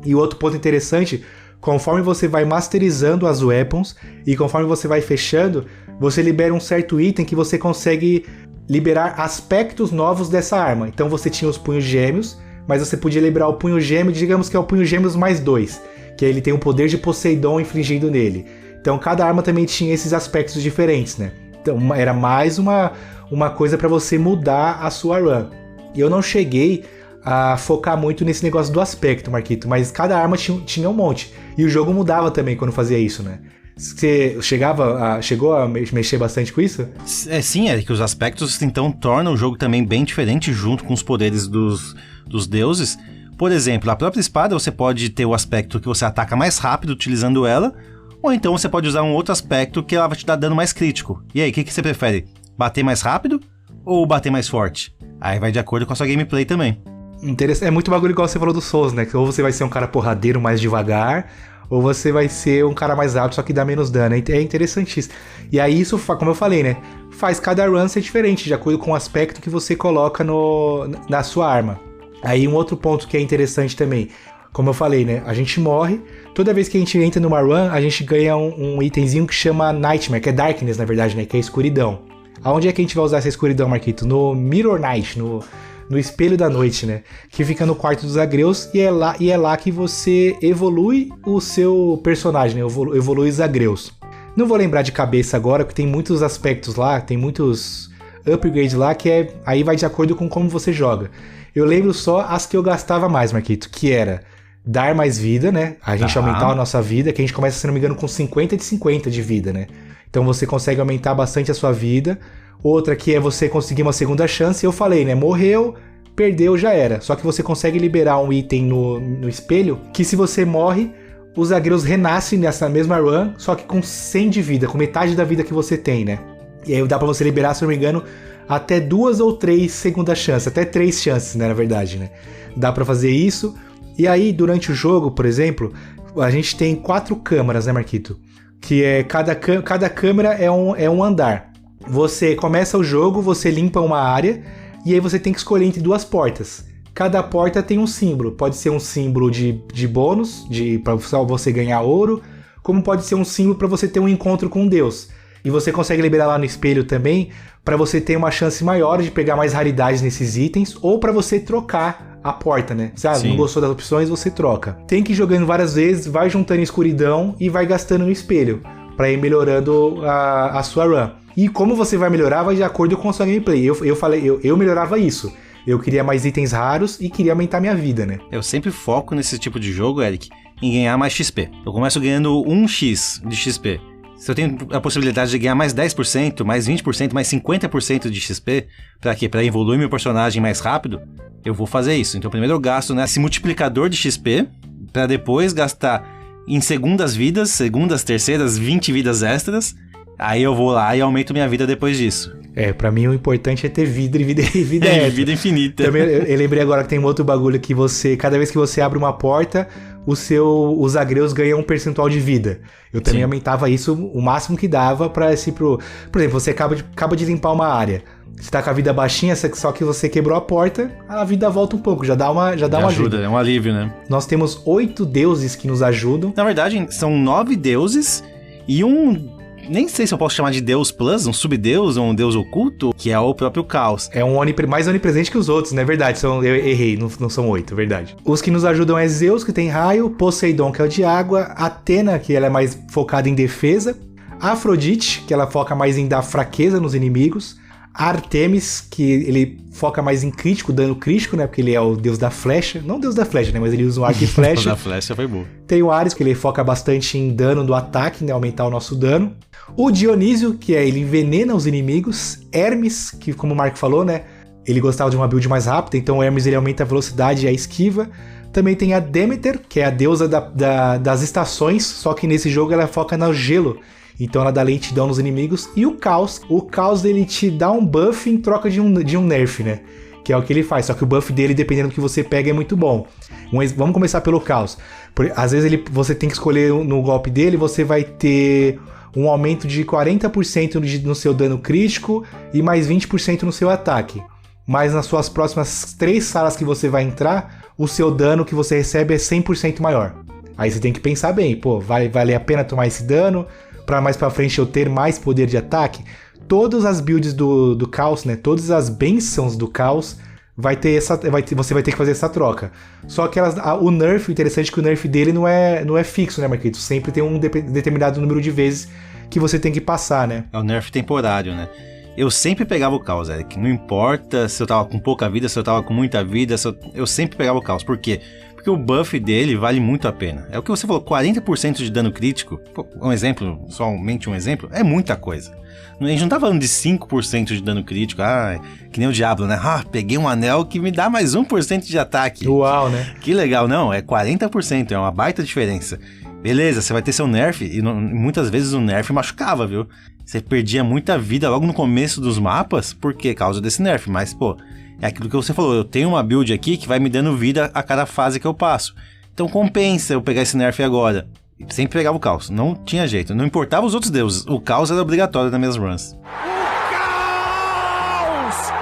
E o outro ponto interessante, conforme você vai masterizando as weapons e conforme você vai fechando, você libera um certo item que você consegue liberar aspectos novos dessa arma. Então você tinha os punhos gêmeos, mas você podia liberar o punho gêmeo, digamos que é o punho gêmeos mais 2, que ele tem o poder de Poseidon infligindo nele. Então cada arma também tinha esses aspectos diferentes, né? Então era mais uma coisa para você mudar a sua run. E eu não cheguei a focar muito nesse negócio do aspecto, Marquito, mas cada arma tinha um monte. E o jogo mudava também quando fazia isso, né? Você chegou a mexer bastante com isso? Sim, que os aspectos então tornam o jogo também bem diferente junto com os poderes dos deuses. Por exemplo, a própria espada você pode ter o aspecto que você ataca mais rápido utilizando ela, ou então você pode usar um outro aspecto que ela vai te dar dano mais crítico. E aí, o que você prefere? Bater mais rápido ou bater mais forte? Aí vai de acordo com a sua gameplay também. É muito bagulho igual você falou do Souls, né? Ou você vai ser um cara porradeiro mais devagar, ou você vai ser um cara mais rápido, só que dá menos dano. É interessantíssimo. E aí isso, como eu falei, né? Faz cada run ser diferente, de acordo com o aspecto que você coloca na sua arma. Aí um outro ponto que é interessante também, como eu falei, né? A gente morre, toda vez que a gente entra numa run, a gente ganha um itemzinho que chama Nightmare, que é Darkness, na verdade, né? Que é escuridão. Aonde é que a gente vai usar essa escuridão, Marquito? No Mirror Night, no espelho da noite, né? Que fica no quarto dos Agreus e é lá que você evolui o seu personagem, né? Evolui os Agreus. Não vou lembrar de cabeça agora, porque tem muitos aspectos lá, tem muitos upgrades lá, que aí vai de acordo com como você joga. Eu lembro só as que eu gastava mais, Marquito, que era dar mais vida, né? A gente aumentar a nossa vida, que a gente começa, se não me engano, com 50 de 50 de vida, né? Então você consegue aumentar bastante a sua vida. Outra que é você conseguir uma segunda chance. Eu falei, né? Morreu, perdeu, já era. Só que você consegue liberar um item no espelho que se você morre, os zagueiros renascem nessa mesma run, só que com 100 de vida, com metade da vida que você tem, né? E aí dá pra você liberar, se não me engano, até 2 ou 3 segundas chances. Até 3 chances, né? Na verdade, né? Dá pra fazer isso. E aí, durante o jogo, por exemplo, a gente tem 4 câmaras, né, Marquito? Que é cada câmera é um andar. Você começa o jogo, você limpa uma área e aí você tem que escolher entre 2 portas. Cada porta tem um símbolo. Pode ser um símbolo de bônus, para você ganhar ouro, como pode ser um símbolo para você ter um encontro com Deus. E você consegue liberar lá no espelho também para você ter uma chance maior de pegar mais raridades nesses itens ou para você trocar a porta, né? Sabe? Não gostou das opções, você troca. Tem que ir jogando várias vezes, vai juntando escuridão e vai gastando no espelho para ir melhorando a sua run. E como você vai melhorar vai de acordo com a sua gameplay. Eu melhorava isso. Eu queria mais itens raros e queria aumentar minha vida, né? Eu sempre foco nesse tipo de jogo, Eric, em ganhar mais XP. Eu começo ganhando 1x de XP. Se eu tenho a possibilidade de ganhar mais 10%, mais 20%, mais 50% de XP, pra quê? Pra evoluir meu personagem mais rápido, eu vou fazer isso. Então primeiro eu gasto nesse multiplicador de XP, pra depois gastar em segundas vidas, segundas, terceiras, 20 vidas extras. Aí eu vou lá e aumento minha vida depois disso. Pra mim o importante é ter vida e vida extra. Vida infinita. Também eu lembrei agora que tem um outro bagulho que cada vez que você abre uma porta, os agreus ganham um percentual de vida. Eu também aumentava isso o máximo que dava pra por exemplo, você acaba de limpar uma área. Você tá com a vida baixinha, só que você quebrou a porta, a vida volta um pouco, já dá uma ajuda. É um alívio, né? Nós temos 8 deuses que nos ajudam. Na verdade, são 9 deuses e nem sei se eu posso chamar de Deus Plus, um subdeus ou um deus oculto, que é o próprio Caos. É mais onipresente que os outros, não é verdade? Eu errei, não são 8, verdade. Os que nos ajudam é Zeus, que tem raio, Poseidon, que é o de água, Atena, que ela é mais focada em defesa, Afrodite, que ela foca mais em dar fraqueza nos inimigos, Artemis, que ele foca mais em crítico, dano crítico, né? Porque ele é o deus da flecha. Não o deus da flecha, né? Mas ele usa um arco e flecha. O da flecha foi bom. Tem o Ares, que ele foca bastante em dano do ataque, né? Aumentar o nosso dano. O Dionísio, que ele envenena os inimigos. Hermes, que como o Marco falou, né? Ele gostava de uma build mais rápida, então o Hermes ele aumenta a velocidade e a esquiva. Também tem a Demeter, que é a deusa das estações, só que nesse jogo ela foca no gelo. Então ela dá lentidão nos inimigos. E o Caos. O Caos ele te dá um buff em troca de um nerf, né? Que é o que ele faz. Só que o buff dele, dependendo do que você pega, é muito bom. Vamos começar pelo Caos. Às vezes você tem que escolher no golpe dele, você vai ter um aumento de 40% no seu dano crítico e mais 20% no seu ataque. Mas nas suas próximas 3 salas que você vai entrar, o seu dano que você recebe é 100% maior. Aí você tem que pensar bem, vale a pena tomar esse dano para mais pra frente eu ter mais poder de ataque? Todas as builds do Caos, né? Todas as bênçãos do Caos você vai ter que fazer essa troca. Só que o nerf, interessante é que o nerf dele não é fixo, né, Marquito? Sempre tem um determinado número de vezes que você tem que passar, né? É o nerf temporário, né? Eu sempre pegava o Caos, Eric. Não importa se eu tava com pouca vida, se eu tava com muita vida, eu sempre pegava o Caos. Por quê? Porque o buff dele vale muito a pena. É o que você falou, 40% de dano crítico. Somente um exemplo, é muita coisa. A gente não tá falando de 5% de dano crítico, que nem o Diablo, né? Peguei um anel que me dá mais 1% de ataque. Uau, né? Que legal, não, é 40%, é uma baita diferença. Beleza, você vai ter seu nerf, e muitas vezes o nerf machucava, viu? Você perdia muita vida logo no começo dos mapas, por causa desse nerf, mas, é aquilo que você falou, eu tenho uma build aqui que vai me dando vida a cada fase que eu passo. Então compensa eu pegar esse nerf agora. Sempre pegava o Caos, não tinha jeito, não importava os outros deuses, o Caos era obrigatório nas minhas runs.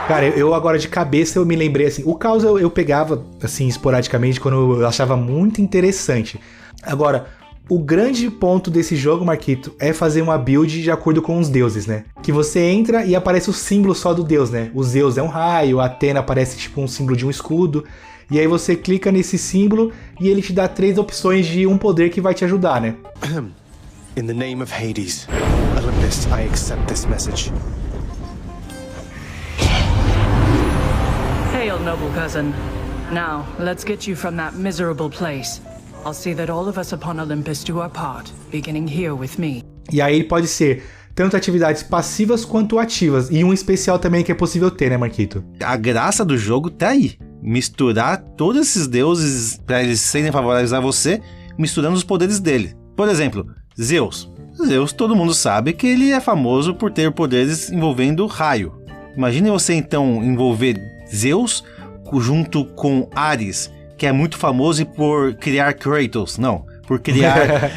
Cara, eu agora de cabeça eu me lembrei assim, o Caos eu pegava assim esporadicamente quando eu achava muito interessante. Agora, o grande ponto desse jogo, Marquito, é fazer uma build de acordo com os deuses, né? Que você entra e aparece o símbolo só do deus, né? O Zeus é um raio, a Atena aparece tipo um símbolo de um escudo. E aí você clica nesse símbolo e ele te dá 3 opções de um poder que vai te ajudar, né? In the name of Hades, Olympus, I accept this message. Hail, noble cousin. Now, let's get you from that miserable place. I'll see that all of us upon Olympus do our part, beginning here with me. E aí ele pode ser tanto atividades passivas quanto ativas. E um especial também que é possível ter, né, Marquito? A graça do jogo tá aí. Misturar todos esses deuses para eles serem favoráveis a você, misturando os poderes dele. Por exemplo, Zeus. Zeus, todo mundo sabe que ele é famoso por ter poderes envolvendo raio. Imagine você então envolver Zeus junto com Ares, que é muito famoso por criar Kratos. Não, por criar,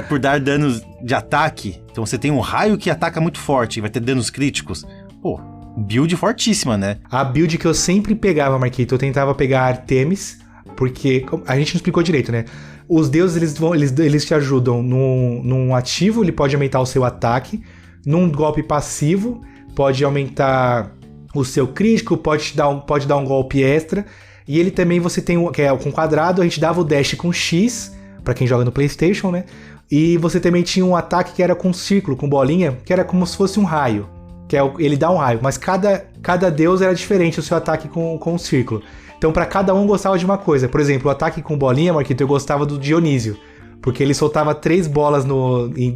por dar danos de ataque. Então você tem um raio que ataca muito forte e vai ter danos críticos. Pô, build fortíssima, né? A build que eu sempre pegava, Marquito, eu tentava pegar Artemis, porque a gente não explicou direito, né? Os deuses, eles te ajudam num ativo, ele pode aumentar o seu ataque. Num golpe passivo, pode aumentar o seu crítico, pode dar um golpe extra. E ele também, você tem, que é com quadrado, a gente dava o dash com X, pra quem joga no PlayStation, né? E você também tinha um ataque que era com círculo, com bolinha, que era como se fosse um raio. Que é, ele dá um raio, mas cada deus era diferente o seu ataque com o círculo. Então pra cada um gostava de uma coisa. Por exemplo, o ataque com bolinha, Marquito, eu gostava do Dionísio. Porque ele soltava 3 bolas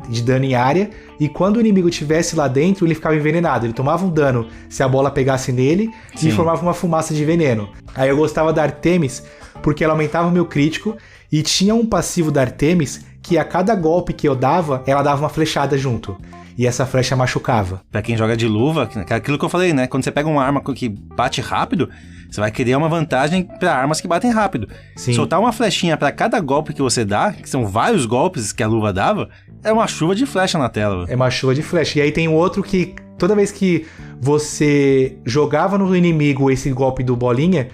de dano em área, e quando o inimigo estivesse lá dentro, ele ficava envenenado. Ele tomava um dano se a bola pegasse nele, Sim. E formava uma fumaça de veneno. Aí eu gostava da Artemis, porque ela aumentava o meu crítico, e tinha um passivo da Artemis, que a cada golpe que eu dava, ela dava uma flechada junto. E essa flecha machucava. Pra quem joga de luva, aquilo que eu falei, né? Quando você pega uma arma que bate rápido, você vai querer uma vantagem pra armas que batem rápido. Sim. Soltar uma flechinha pra cada golpe que você dá, que são vários golpes que a luva dava, é uma chuva de flecha na tela. É uma chuva de flecha. E aí tem outro que, toda vez que você jogava no inimigo esse golpe do bolinha...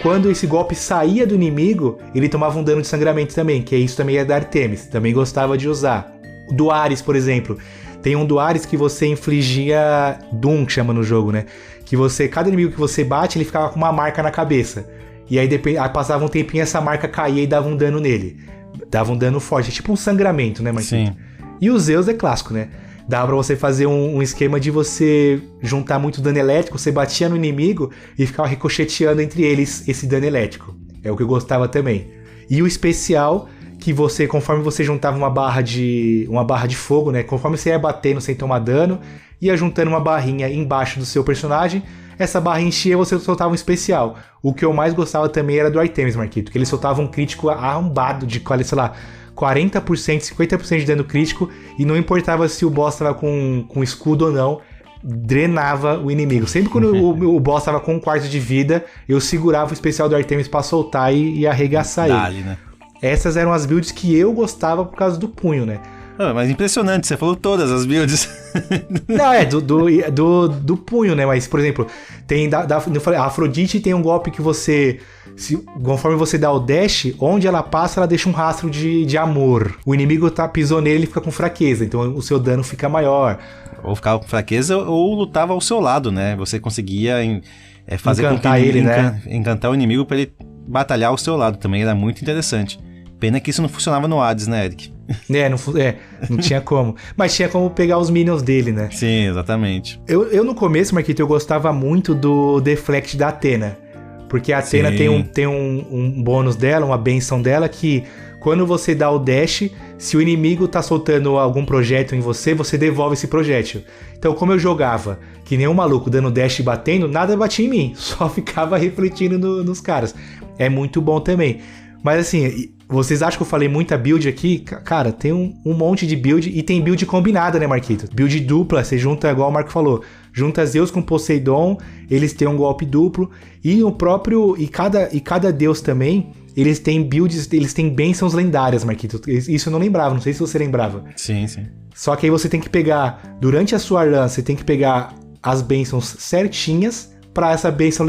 Quando esse golpe saía do inimigo, ele tomava um dano de sangramento também, que isso também é da Artemis, também gostava de usar. Do Ares, por exemplo, tem um do Ares que você infligia Doom, que chama no jogo, né? Que você, cada inimigo que você bate, ele ficava com uma marca na cabeça. E aí passava um tempinho, essa marca caía e dava um dano nele. Dava um dano forte, tipo um sangramento, né, Marquinhos? Sim. E o Zeus é clássico, né? Dava pra você fazer um esquema de você juntar muito dano elétrico, você batia no inimigo e ficava ricocheteando entre eles esse dano elétrico. É o que eu gostava também. E o especial, que você, conforme você juntava uma barra de fogo, né? Conforme você ia batendo sem tomar dano, ia juntando uma barrinha embaixo do seu personagem, essa barra enchia e você soltava um especial. O que eu mais gostava também era do Artemis, Marquito, que ele soltava um crítico arrombado de, sei lá, 40%, 50% de dano crítico, e não importava se o boss estava com escudo ou não, drenava o inimigo. Sempre quando o boss estava com 1/4 de vida, eu segurava o especial do Artemis para soltar e arregaçar ele. Né? Essas eram as builds que eu gostava por causa do punho, né? Mas impressionante, você falou todas as builds. Não, do punho, né? Mas, por exemplo, tem a Afrodite tem um golpe que você... conforme você dá o dash, onde ela passa, ela deixa um rastro de amor. O inimigo pisou nele, ele fica com fraqueza, então o seu dano fica maior. Ou ficava com fraqueza, ou lutava ao seu lado, né? Você conseguia fazer encantar com que ele, né? Encantar o inimigo pra ele batalhar ao seu lado também, era muito interessante. Pena que isso não funcionava no Hades, né, Eric? Não tinha como. Mas tinha como pegar os minions dele, né? Sim, exatamente. Eu no começo, Marquito, eu gostava muito do Deflect da Athena. Porque a Athena tem um bônus dela, uma benção dela, que quando você dá o dash, se o inimigo tá soltando algum projétil em você, você devolve esse projétil. Então, como eu jogava que nem um maluco dando dash e batendo, nada batia em mim, só ficava refletindo nos caras. É muito bom também. Mas assim, vocês acham que eu falei muita build aqui? Cara, tem um monte de build, e tem build combinada, né, Marquito? Build dupla, você junta, igual o Marco falou, junta Zeus com Poseidon, eles têm um golpe duplo, e o próprio, e cada deus também, eles têm builds, eles têm bênçãos lendárias, Marquito. Isso eu não lembrava, não sei se você lembrava. Sim, sim. Só que aí você tem que pegar, durante a sua run, você tem que pegar as bênçãos certinhas pra essa bênção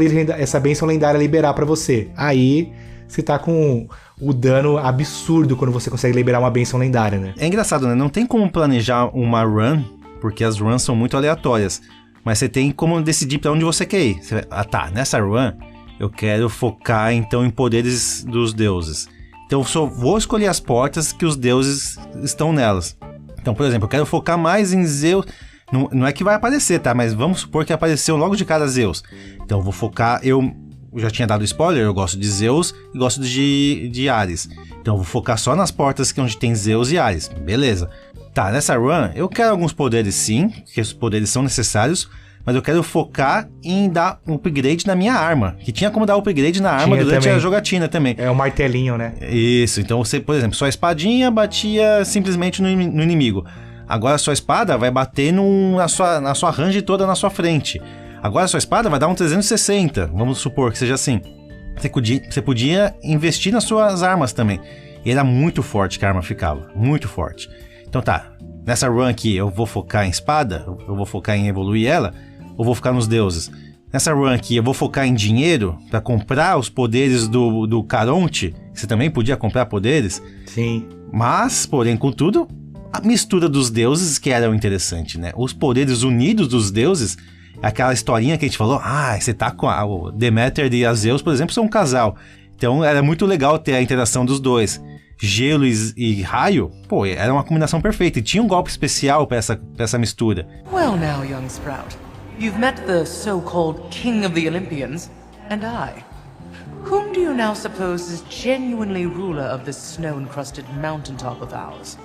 lendária liberar pra você. Aí você tá com o dano absurdo quando você consegue liberar uma bênção lendária, né? É engraçado, né? Não tem como planejar uma run, porque as runs são muito aleatórias. Mas você tem como decidir pra onde você quer ir. Nessa run eu quero focar então em poderes dos deuses. Então eu só vou escolher as portas que os deuses estão nelas. Então, por exemplo, eu quero focar mais em Zeus. Não é que vai aparecer, tá? Mas vamos supor que apareceu logo de cara Zeus. Então eu vou focar... eu já tinha dado spoiler, eu gosto de Zeus e gosto de Ares. Então eu vou focar só nas portas onde tem Zeus e Ares. Beleza. Tá, nessa run eu quero alguns poderes sim, porque os poderes são necessários, mas eu quero focar em dar um upgrade na minha arma. Que tinha como dar upgrade na arma durante também a jogatina também. É o martelinho, né? Isso, então você, por exemplo, sua espadinha batia simplesmente no inimigo. Agora a sua espada vai bater na sua range toda na sua frente. Agora a sua espada vai dar um 360, vamos supor que seja assim. Você podia investir nas suas armas também. E era muito forte que a arma ficava, muito forte. Então tá, nessa run aqui eu vou focar em espada, eu vou focar em evoluir ela, ou vou focar nos deuses? Nessa run aqui eu vou focar em dinheiro pra comprar os poderes do Caronte, que você também podia comprar poderes. Sim. Mas, porém, contudo, a mistura dos deuses que era o interessante, né? Os poderes unidos dos deuses, aquela historinha que a gente falou, você tá com o Deméter e a Zeus, por exemplo, são um casal. Então era muito legal ter a interação dos dois. Gelo e raio, pô, era uma combinação perfeita. E tinha um golpe especial pra essa mistura. Well now, young Sprout, you've met the so-called King of the Olympians, and I. Whom do you now suppose is genuinely ruler of this snow-encrusted mountaintop of ours?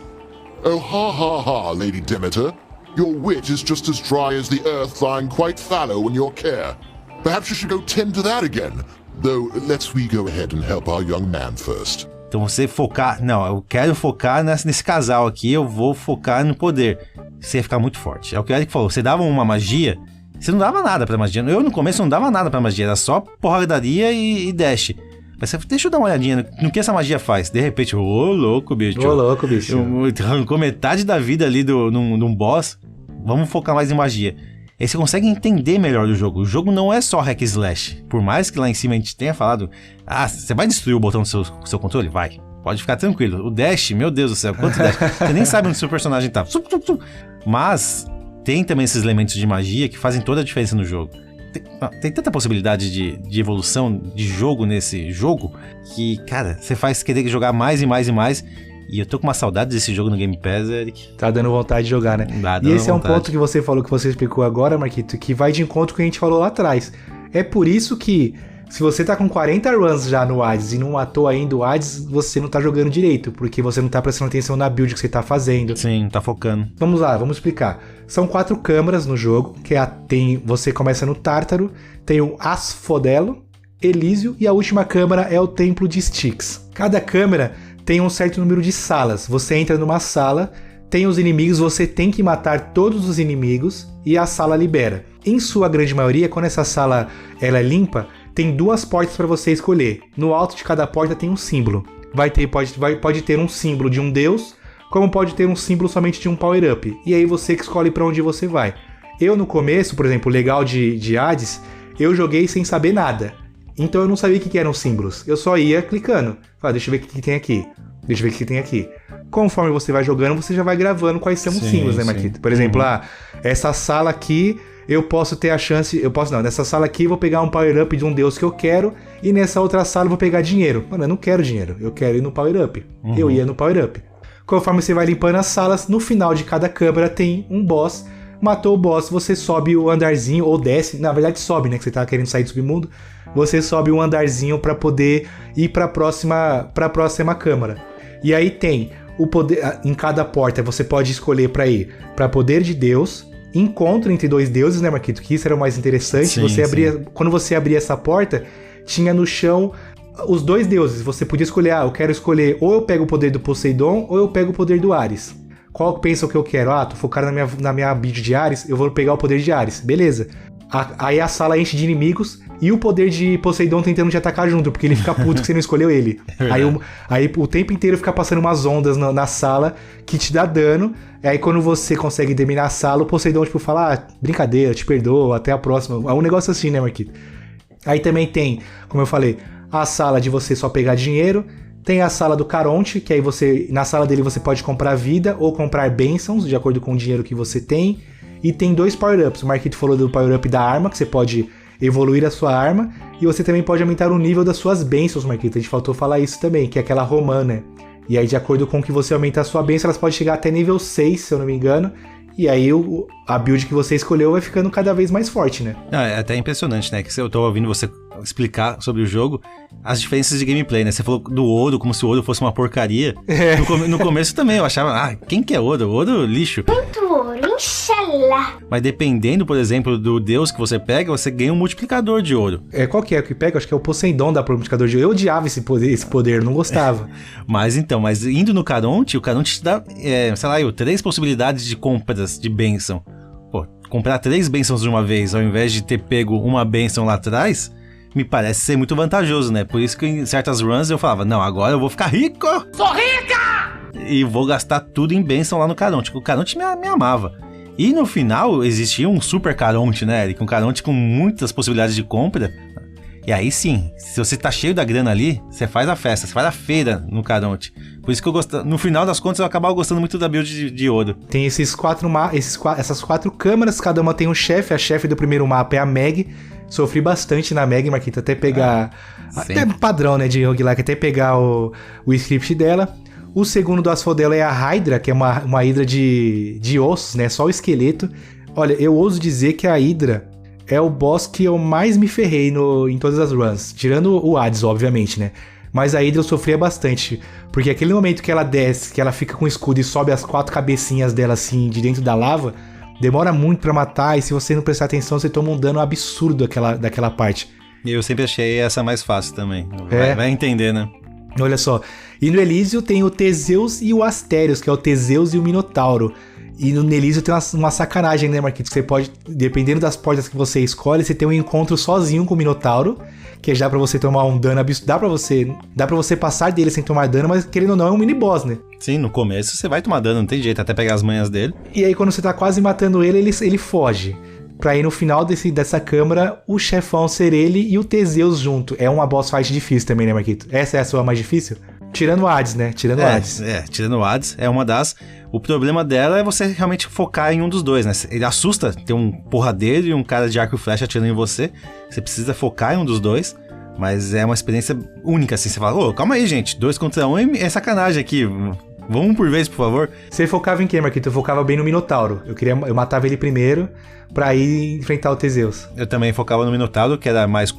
Oh, ha ha ha, Lady Demeter. Your wit is just as dry as the earth lying quite fallow in your care. Perhaps you should go tend to that again. Though, let's we go ahead and help our young man first. Então você focar... Não, eu quero focar nesse casal aqui, eu vou focar no poder. Você ia ficar muito forte. É o que o Eric falou, você dava uma magia, você não dava nada pra magia. Eu no começo não dava nada pra magia, era só porradaria e dash. Mas deixa eu dar uma olhadinha no que essa magia faz. De repente, ô louco, bicho. Arrancou metade da vida ali num boss. Vamos focar mais em magia. Aí você consegue entender melhor do jogo. O jogo não é só hack slash. Por mais que lá em cima a gente tenha falado, você vai destruir o botão do seu controle? Vai. Pode ficar tranquilo. O dash, meu Deus do céu, quanto dash. Você nem sabe onde o seu personagem tá. Mas tem também esses elementos de magia que fazem toda a diferença no jogo. Tem tanta possibilidade de evolução de jogo nesse jogo que, cara, você faz querer jogar mais e mais e mais. E eu tô com uma saudade desse jogo no Game Pass, Eric. Tá dando vontade de jogar, né? E esse é um ponto que você falou, que você explicou agora, Marquito, que vai de encontro com o que a gente falou lá atrás. É por isso que, se você tá com 40 runs já no Hades e não matou ainda o Hades, você não tá jogando direito, porque você não tá prestando atenção na build que você tá fazendo. Sim, tá focando. Vamos lá, vamos explicar. São 4 câmaras no jogo, que você começa no Tártaro, tem o Asphodelo, Elísio, e a última câmara é o Templo de Styx. Cada câmara tem um certo número de salas. Você entra numa sala, tem os inimigos, você tem que matar todos os inimigos e a sala libera. Em sua grande maioria, quando essa sala ela é limpa, tem 2 portas para você escolher. No alto de cada porta tem um símbolo. Pode ter um símbolo de um deus, como pode ter um símbolo somente de um power-up. E aí você que escolhe para onde você vai. Eu no começo, por exemplo, legal de Hades, eu joguei sem saber nada. Então eu não sabia o que eram os símbolos. Eu só ia clicando. Deixa eu ver o que tem aqui. Deixa eu ver o que tem aqui. Conforme você vai jogando, você já vai gravando quais são os símbolos, né, Marquito? Por exemplo, essa sala aqui, eu posso ter a chance... nessa sala aqui eu vou pegar um power-up de um deus que eu quero, e nessa outra sala eu vou pegar dinheiro. Mano, eu não quero dinheiro, eu quero ir no power-up. Eu ia no power-up. Conforme você vai limpando as salas, no final de cada câmara tem um boss. Matou o boss, você sobe o andarzinho, ou desce, na verdade sobe, né, que você tá querendo sair do submundo. Você sobe um andarzinho para poder ir para a próxima câmara. E aí tem o poder em cada porta, você pode escolher para ir para poder de Deus, encontro entre 2 deuses, né, Marquito? Que isso era o mais interessante. Sim. Quando você abria essa porta, tinha no chão os 2 deuses. Você podia escolher, eu quero escolher ou eu pego o poder do Poseidon ou eu pego o poder do Ares. Qual pensa o que eu quero? Tô focado na minha build de Ares, eu vou pegar o poder de Ares. Beleza. Aí a sala enche de inimigos e o poder de Poseidon tentando te atacar junto, porque ele fica puto que você não escolheu ele. Aí o tempo inteiro fica passando umas ondas na sala que te dá dano. Aí quando você consegue terminar a sala, o Poseidon fala, brincadeira, te perdoo, até a próxima. É um negócio assim, né, Marquito? Aí também tem, como eu falei, a sala de você só pegar dinheiro. Tem a sala do Caronte, que aí na sala dele você pode comprar vida ou comprar bênçãos, de acordo com o dinheiro que você tem. E tem 2 power-ups. O Marquito falou do power-up da arma, que você pode evoluir a sua arma. E você também pode aumentar o nível das suas bênçãos, Marquito. A gente faltou falar isso também, que é aquela romã, né? E aí, de acordo com que você aumenta a sua bênção, elas podem chegar até nível 6, se eu não me engano. E aí a build que você escolheu vai ficando cada vez mais forte, né? É até impressionante, né? Que eu tô ouvindo você explicar sobre o jogo, as diferenças de gameplay, né? Você falou do ouro, como se o ouro fosse uma porcaria. No começo também eu achava, quem que é ouro? Ouro, lixo. Muito ouro, inshallah. Mas dependendo, por exemplo, do deus que você pega, você ganha um multiplicador de ouro. Qual que é o que pega? Acho que é o Poseidon da multiplicador de ouro. Eu odiava esse poder, não gostava. Mas indo no Caronte, o Caronte te dá, 3 possibilidades de compras de bênção. Pô, comprar 3 bênçãos de uma vez, ao invés de ter pego uma bênção lá atrás, me parece ser muito vantajoso, né? Por isso que em certas runs eu falava, não, agora eu vou ficar rico! Sou rica! E vou gastar tudo em bênção lá no Caronte, porque o Caronte me amava. E no final existia um super Caronte, né, Eric? Um Caronte com muitas possibilidades de compra. E aí sim, se você tá cheio da grana ali, você faz a festa, você faz a feira no Caronte. Por isso que eu gosto, no final das contas eu acabava gostando muito da build de ouro. Tem essas 4 câmaras, cada uma tem um chefe. A chefe do primeiro mapa é a Meg. Sofri bastante na Meg, Marquito, até pegar... até padrão, né, de roguelike, até pegar o script dela. O segundo do Asphodel é a Hydra, que é uma Hydra de ossos, né, só o esqueleto. Olha, eu ouso dizer que a Hydra é o boss que eu mais me ferrei em todas as runs. Tirando o Hades, obviamente, né? Mas a Hydra eu sofria bastante. Porque aquele momento que ela desce, que ela fica com o escudo e sobe as 4 cabecinhas dela, assim, de dentro da lava, demora muito pra matar. E se você não prestar atenção, você toma um dano absurdo daquela parte. Eu sempre achei essa mais fácil também. Vai entender, né? Olha só. E no Elísio tem o Teseus e o Astérios, que é o Teseus e o Minotauro. E no Elísio tem uma sacanagem, né, Marquito? Você pode, dependendo das portas que você escolhe, você tem um encontro sozinho com o Minotauro, que já pra você tomar um dano absurdo. Dá pra você passar dele sem tomar dano, mas querendo ou não é um mini boss, né? Sim, no começo você vai tomar dano, não tem jeito, até pegar as manhas dele. E aí quando você tá quase matando ele foge. Pra ir no final dessa câmara, o chefão ser ele e o Teseus junto. É uma boss fight difícil também, né, Marquito? Essa é a sua mais difícil? Tirando o Hades, né? Tirando o Hades. Tirando o Hades, é uma das... O problema dela é você realmente focar em um dos dois, né? Ele assusta ter um porradeiro e um cara de arco e flecha atirando em você. Você precisa focar em um dos dois, mas é uma experiência única, assim. Você fala, calma aí, gente, 2 contra 1 é sacanagem aqui. Vamos um por vez, por favor. Você focava em quem, Marquito? Eu focava bem no Minotauro. Eu matava ele primeiro pra ir enfrentar o Teseus. Eu também focava no Minotauro, que era mais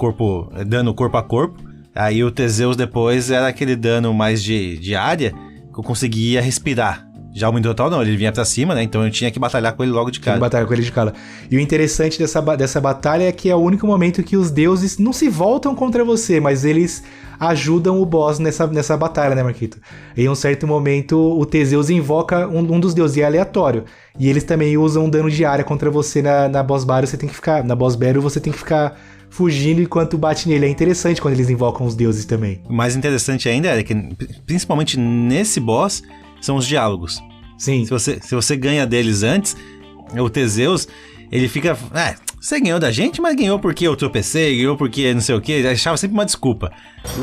dano corpo a corpo. Aí o Teseus depois era aquele dano mais de área que eu conseguia respirar. Já o Minotauro não, ele vinha pra cima, né? Então eu tinha que batalhar com ele logo de cara. E o interessante dessa batalha é que é o único momento que os deuses não se voltam contra você, mas eles ajudam o boss nessa batalha, né, Marquito? Em um certo momento, o Teseus invoca um dos deuses, e é aleatório. E eles também usam um dano de área contra você na Boss Battle, na Boss Battle você tem que ficar fugindo enquanto bate nele. É interessante quando eles invocam os deuses também. O mais interessante ainda é que, principalmente nesse boss, são os diálogos. Sim. Se você ganha deles antes, o Teseus, ele fica... você ganhou da gente, mas ganhou porque eu tropecei, ganhou porque não sei o que. Ele achava sempre uma desculpa.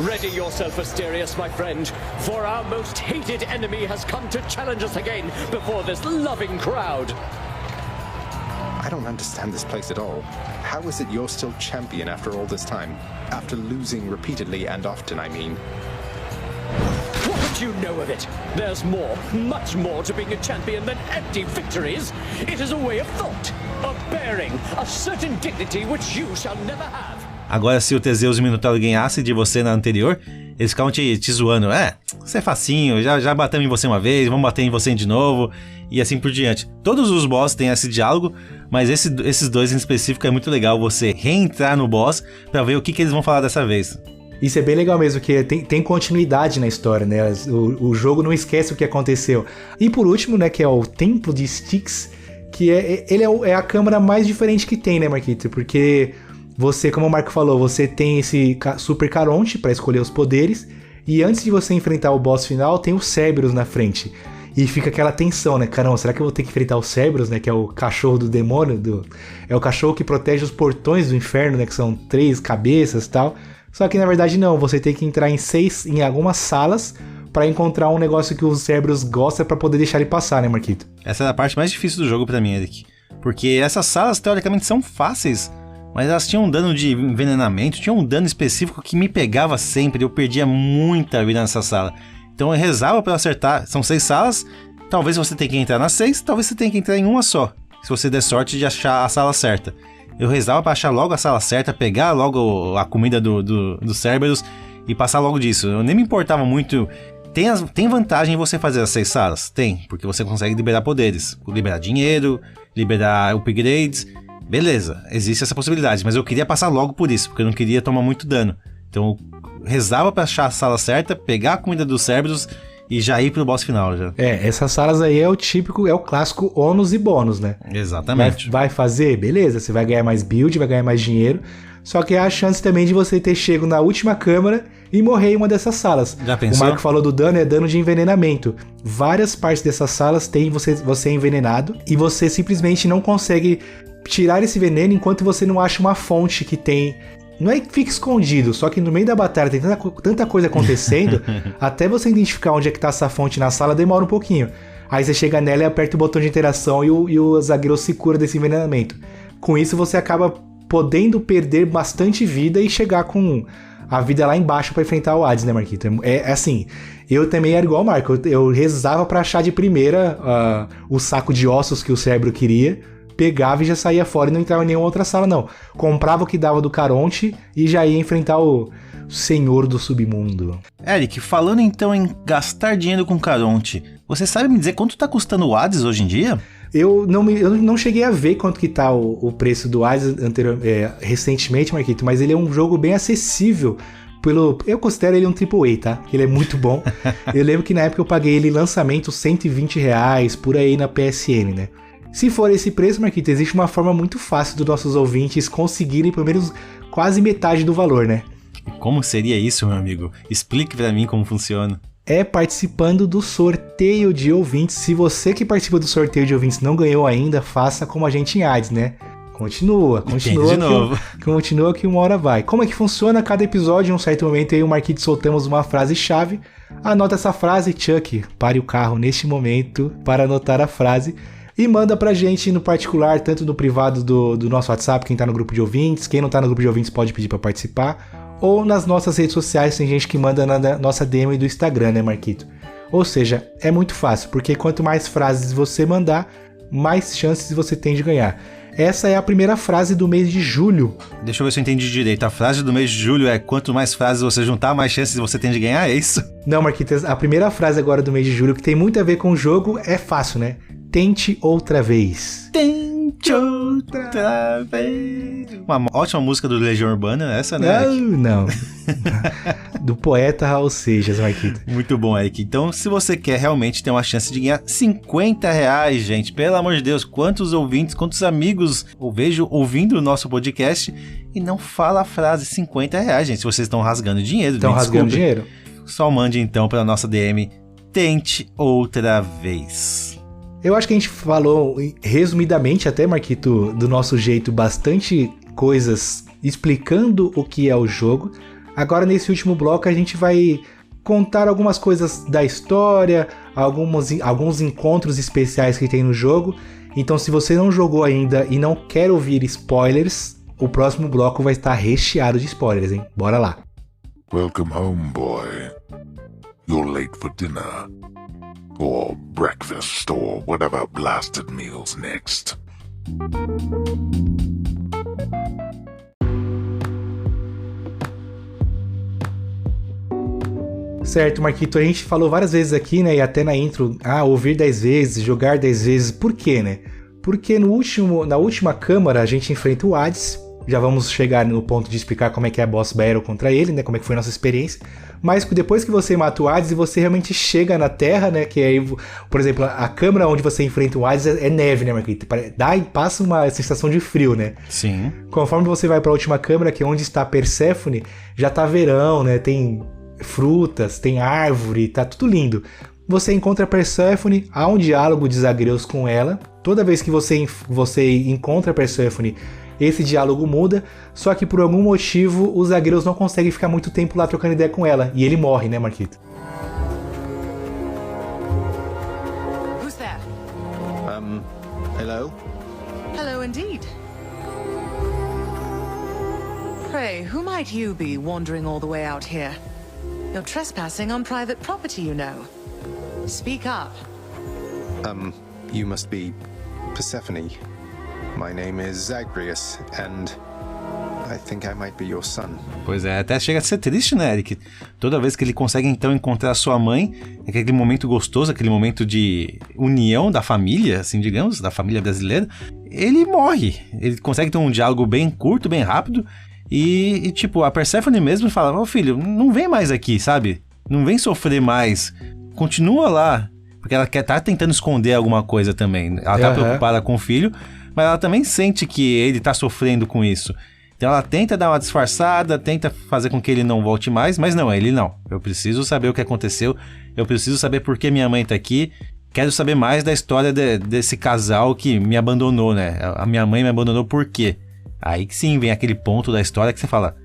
Ready yourself, Asterius, my friend, for our most hated enemy has come to challenge us again before this loving crowd. I don't understand this place at all. How is it you're still champion after all this time? After losing repeatedly and often, I mean. What you know of it? There's more, much more to being a champion than empty victories. It is a way of thought, a bearing, a certain dignity which you shall never have. Agora, se o Teseus e o Minotauro ganhassem de você na anterior, eles ficavam te zoando. Você é facinho, já batemos em você uma vez, vamos bater em você de novo, e assim por diante. Todos os boss têm esse diálogo, mas esses dois em específico é muito legal você reentrar no boss pra ver o que eles vão falar dessa vez. Isso é bem legal mesmo, que tem continuidade na história, né? O jogo não esquece o que aconteceu. E por último, né, que é o Templo de Styx, que ele é a câmara mais diferente que tem, né, Marquito? Porque você, como o Marco falou, você tem esse Super Caronte pra escolher os poderes, e antes de você enfrentar o boss final, tem o Cerberus na frente. E fica aquela tensão, né? Caramba, será que eu vou ter que enfrentar o Cerberus, né? Que é o cachorro do demônio, é o cachorro que protege os portões do inferno, né? Que são 3 cabeças e tal. Só que na verdade não, você tem que entrar em algumas salas pra encontrar um negócio que o Cerberus gosta pra poder deixar ele passar, né, Marquito? Essa é a parte mais difícil do jogo pra mim, Eric. Porque essas salas teoricamente são fáceis, mas elas tinham um dano de envenenamento, tinham um dano específico que me pegava sempre, eu perdia muita vida nessa sala. Então eu rezava pra acertar, são 6 salas, Talvez você tenha que entrar nas 6, talvez você tenha que entrar em uma só, se você der sorte de achar a sala certa. Eu rezava pra achar logo a sala certa, pegar logo a comida do Cerberus e passar logo disso. Eu nem me importava muito. Tem vantagem em você fazer as 6 salas? Tem, porque você consegue liberar poderes, liberar dinheiro, liberar upgrades. Beleza, existe essa possibilidade, mas eu queria passar logo por isso, porque eu não queria tomar muito dano. Então eu rezava pra achar a sala certa, pegar a comida do Cerberus e já ir pro boss final já. Essas salas aí é o típico, é o clássico ônus e bônus, né? Exatamente. Vai fazer? Beleza, você vai ganhar mais build, vai ganhar mais dinheiro. Só que há a chance também de você ter chego na última câmara e morrer em uma dessas salas. Já pensou? O Marco falou do dano, é dano de envenenamento. Várias partes dessas salas tem você é envenenado e você simplesmente não consegue tirar esse veneno enquanto você não acha uma fonte que tem... Não é que fica escondido, só que no meio da batalha tem tanta coisa acontecendo, até você identificar onde é que tá essa fonte na sala demora um pouquinho. Aí você chega nela e aperta o botão de interação e o zagueiro se cura desse envenenamento. Com isso você acaba podendo perder bastante vida e chegar com a vida lá embaixo pra enfrentar o Hades, né, Marquito? É assim, eu também era igual ao Marco, eu rezava pra achar de primeira o saco de ossos que o cérebro queria, pegava e já saía fora e não entrava em nenhuma outra sala, não. Comprava o que dava do Caronte e já ia enfrentar o Senhor do Submundo. Eric, falando então em gastar dinheiro com Caronte, você sabe me dizer quanto tá custando o Hades hoje em dia? Eu não cheguei a ver quanto que tá o preço do Hades recentemente, Marquito, mas ele é um jogo bem acessível. Eu considero ele um AAA, tá? Ele é muito bom. Eu lembro que na época eu paguei ele lançamento R$120 por aí na PSN, né? Se for esse preço, Marquito, existe uma forma muito fácil dos nossos ouvintes conseguirem pelo menos quase metade do valor, né? Como seria isso, meu amigo? Explique pra mim como funciona. É participando do sorteio de ouvintes. Se você que participa do sorteio de ouvintes não ganhou ainda, faça como a gente em Hades, né? Continua que uma hora vai. Como é que funciona cada episódio? Em um certo momento eu e o Marquito soltamos uma frase-chave. Anota essa frase, Chuck, pare o carro neste momento para anotar a frase. E manda pra gente no particular, tanto no privado do nosso WhatsApp, quem tá no grupo de ouvintes, quem não tá no grupo de ouvintes pode pedir pra participar, ou nas nossas redes sociais, tem gente que manda na nossa DM do Instagram, né, Marquito? Ou seja, é muito fácil, porque quanto mais frases você mandar, mais chances você tem de ganhar. Essa é a primeira frase do mês de julho. Deixa eu ver se eu entendi direito. A frase do mês de julho é quanto mais frases você juntar, mais chances você tem de ganhar, é isso? Não, Marquitas, a primeira frase agora do mês de julho, que tem muito a ver com o jogo, é fácil, né? Tente outra vez. Tente outra vez. Uma ótima música do Legião Urbana, essa, né? Não. Do poeta Raul Seixas, Marquito. Muito bom, Eric. Então, se você quer realmente ter uma chance de ganhar R$50, gente, pelo amor de Deus, quantos ouvintes, quantos amigos eu vejo ouvindo o nosso podcast e não fala a frase R$50, gente, se vocês estão rasgando dinheiro. Estão rasgando dinheiro? Só mande então para nossa DM, tente outra vez. Eu acho que a gente falou, resumidamente até, Marquito, do nosso jeito, bastante coisas explicando o que é o jogo. Agora, nesse último bloco, a gente vai contar algumas coisas da história, alguns encontros especiais que tem no jogo. Então, se você não jogou ainda e não quer ouvir spoilers, o próximo bloco vai estar recheado de spoilers, hein? Bora lá! Welcome home, boy. You're late for dinner. Or breakfast, or whatever blasted meal's next. Certo, Marquito, a gente falou várias vezes aqui, né, e até na intro, ouvir 10 vezes, jogar 10 vezes, por quê, né? Porque na última câmara a gente enfrenta o Hades, já vamos chegar no ponto de explicar como é que é a boss battle contra ele, né, como é que foi a nossa experiência, mas depois que você mata o Hades e você realmente chega na Terra, né, que aí, por exemplo, a câmara onde você enfrenta o Hades é neve, né, Marquito? Passa uma sensação de frio, né? Sim. Conforme você vai para a última câmara, que é onde está Perséfone, já tá verão, né, tem frutas, tem árvore, tá tudo lindo. Você encontra Perséfone, há um diálogo de Zagreus com ela. Toda vez que você encontra Perséfone, esse diálogo muda, só que por algum motivo os Zagreus não conseguem ficar muito tempo lá trocando ideia com ela, e ele morre, né, Marquito? Who's there? Hello? Hello indeed. Pray, who might you be wandering all the way out here? You're trespassing on private property, you know. Speak up. You must be Persephone. My name is Zagreus, and I think I might be your son. Pois é, até chega a ser triste, né, Eric? Toda vez que ele consegue, então, encontrar sua mãe, é aquele momento gostoso, aquele momento de união da família, assim, digamos, da família brasileira, ele morre. Ele consegue ter um diálogo bem curto, bem rápido, e tipo, a Persephone mesmo fala, filho, não vem mais aqui, sabe? Não vem sofrer mais. Continua lá. Porque ela tá tentando esconder alguma coisa também. Ela tá preocupada com o filho, mas ela também sente que ele tá sofrendo com isso. Então ela tenta dar uma disfarçada, tenta fazer com que ele não volte mais, mas não, ele não. Eu preciso saber o que aconteceu, eu preciso saber por que minha mãe tá aqui, quero saber mais da história desse casal que me abandonou, né? A minha mãe me abandonou por quê? Aí que sim, vem aquele ponto da história que você fala,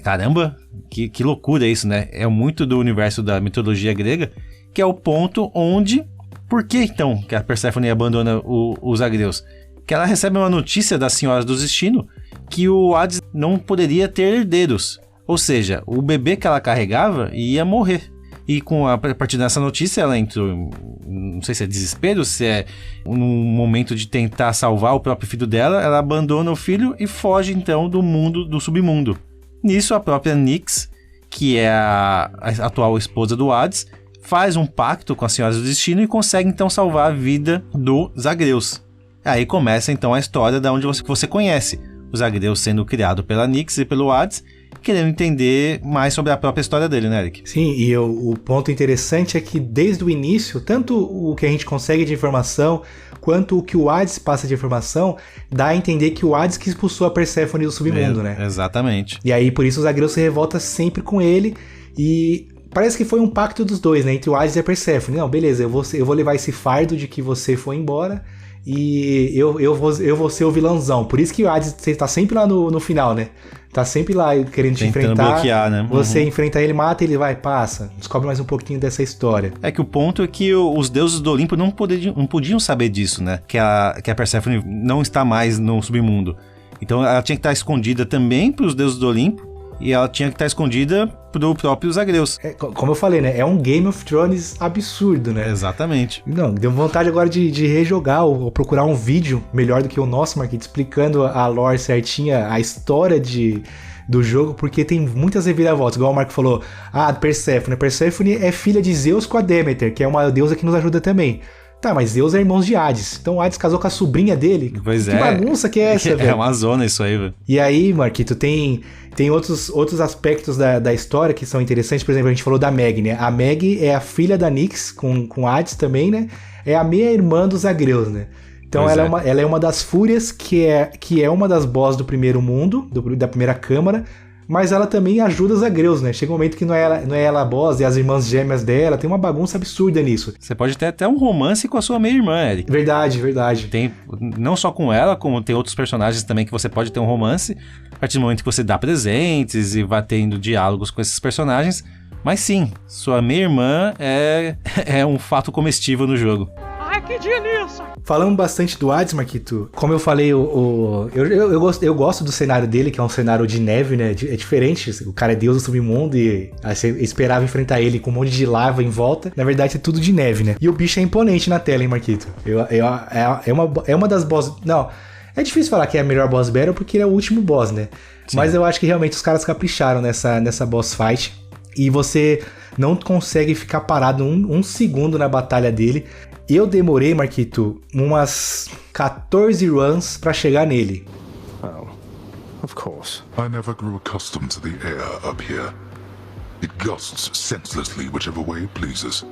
caramba, que loucura isso, né? É muito do universo da mitologia grega, que é o ponto onde... Por que então que a Persephone abandona os Zagreus? Que ela recebe uma notícia das Senhoras do Destino que o Hades não poderia ter herdeiros. Ou seja, o bebê que ela carregava ia morrer. E a partir dessa notícia ela entrou, não sei se é desespero, se é um momento de tentar salvar o próprio filho dela, ela abandona o filho e foge então do mundo, do submundo. Nisso a própria Nyx, que é a atual esposa do Hades, faz um pacto com as Senhoras do Destino e consegue então salvar a vida do Zagreus. Aí começa então a história da onde você conhece os Zagreus sendo criado pela Nyx e pelo Hades, querendo entender mais sobre a própria história dele, né, Eric? Sim, e o ponto interessante é que desde o início, tanto o que a gente consegue de informação, quanto o que o Hades passa de informação, dá a entender que o Hades que expulsou a Persephone do submundo, né? Exatamente. E aí, por isso, o Zagreus se revolta sempre com ele, e parece que foi um pacto dos dois, né? Entre o Hades e a Persephone. Não, beleza, eu vou levar esse fardo de que você foi embora, e eu vou ser o vilãozão. Por isso que o Hades tá sempre lá no final, né? Tá sempre lá querendo te enfrentar. Bloquear, né? Você enfrenta ele, mata ele, vai, passa. Descobre mais um pouquinho dessa história. É que o ponto é que os deuses do Olimpo não podiam saber disso, né? Que a Persephone não está mais no submundo. Então ela tinha que estar escondida também pros deuses do Olimpo. E ela tinha que estar escondida pro próprio Zagreus. Como eu falei, né? É um Game of Thrones absurdo, né? Exatamente. Não, deu vontade agora de rejogar ou procurar um vídeo melhor do que o nosso, Marquinhos, explicando a lore certinha, a história do jogo, porque tem muitas reviravoltas. Igual o Marco falou, Persephone. Persephone é filha de Zeus com a Deméter, que é uma deusa que nos ajuda também. Tá, mas Zeus é irmão de Hades. Então o Hades casou com a sobrinha dele. Pois que bagunça que é essa, velho? É uma zona isso aí, velho. E aí, Marquito, tem outros aspectos da história que são interessantes. Por exemplo, a gente falou da Meg, né? A Meg é a filha da Nyx com Hades também, né? É a meia-irmã dos Zagreus, né? Então ela é uma das Fúrias, que é uma das boss do primeiro mundo, da primeira câmara. Mas ela também ajuda os Zagreus, né? Chega um momento que não é ela a boss, e as irmãs gêmeas dela, tem uma bagunça absurda nisso. Você pode ter até um romance com a sua meia-irmã, Eric. Verdade. Tem, não só com ela, como tem outros personagens também que você pode ter um romance, a partir do momento que você dá presentes e vai tendo diálogos com esses personagens. Mas sim, sua meia-irmã é um fato comestível no jogo. Ai, que delícia! Falando bastante do Hades, Marquito, como eu falei, eu gosto do cenário dele, que é um cenário de neve, né? É diferente, o cara é deus do submundo e aí você esperava enfrentar ele com um monte de lava em volta. Na verdade, é tudo de neve, né? E o bicho é imponente na tela, hein, Marquito? É uma das bosses... Não, é difícil falar que é a melhor boss battle porque ele é o último boss, né? Sim. Mas eu acho que realmente os caras capricharam nessa boss fight e você não consegue ficar parado um segundo na batalha dele. Eu demorei, Marquito, umas 14 runs pra chegar nele. Oh, of course. I never grew accustomed to the air up here. It gusts senselessly whichever way it pleases.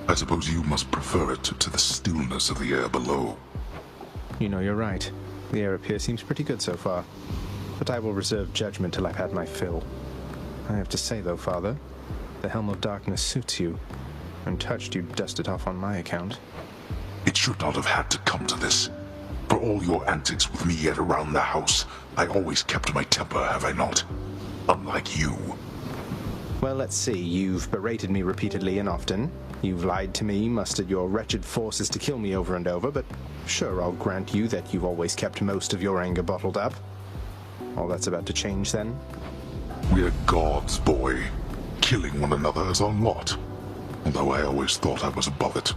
I suppose you must prefer it to the stillness of the air below. You know, you're right. The air up here seems pretty good so far. But I will reserve judgment till I've had my fill. I have to say, though, Father, the Helm of Darkness suits you. Untouched, you dust it off on my account. It should not have had to come to this. For all your antics with me yet around the house, I always kept my temper, have I not? Unlike you. Well, let's see. You've berated me repeatedly and often. You've lied to me, mustered your wretched forces to kill me over and over, but sure, I'll grant you that you've always kept most of your anger bottled up. All that's about to change, then? We're gods, boy. Killing one another is our lot. Although I always thought I was above it.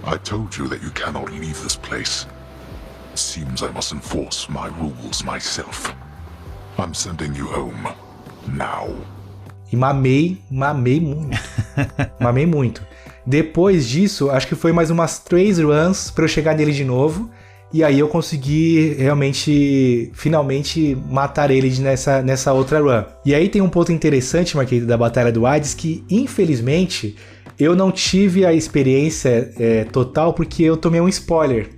I told you that you cannot leave this place. It seems I must enforce my rules myself. I'm sending you home. Now. E mamei muito. Mamei muito. Depois disso, acho que foi mais umas 3 runs pra eu chegar nele de novo. E aí eu consegui finalmente matar ele nessa outra run. E aí tem um ponto interessante, Marquito, da Batalha do Hades, que infelizmente eu não tive a experiência total porque eu tomei um spoiler,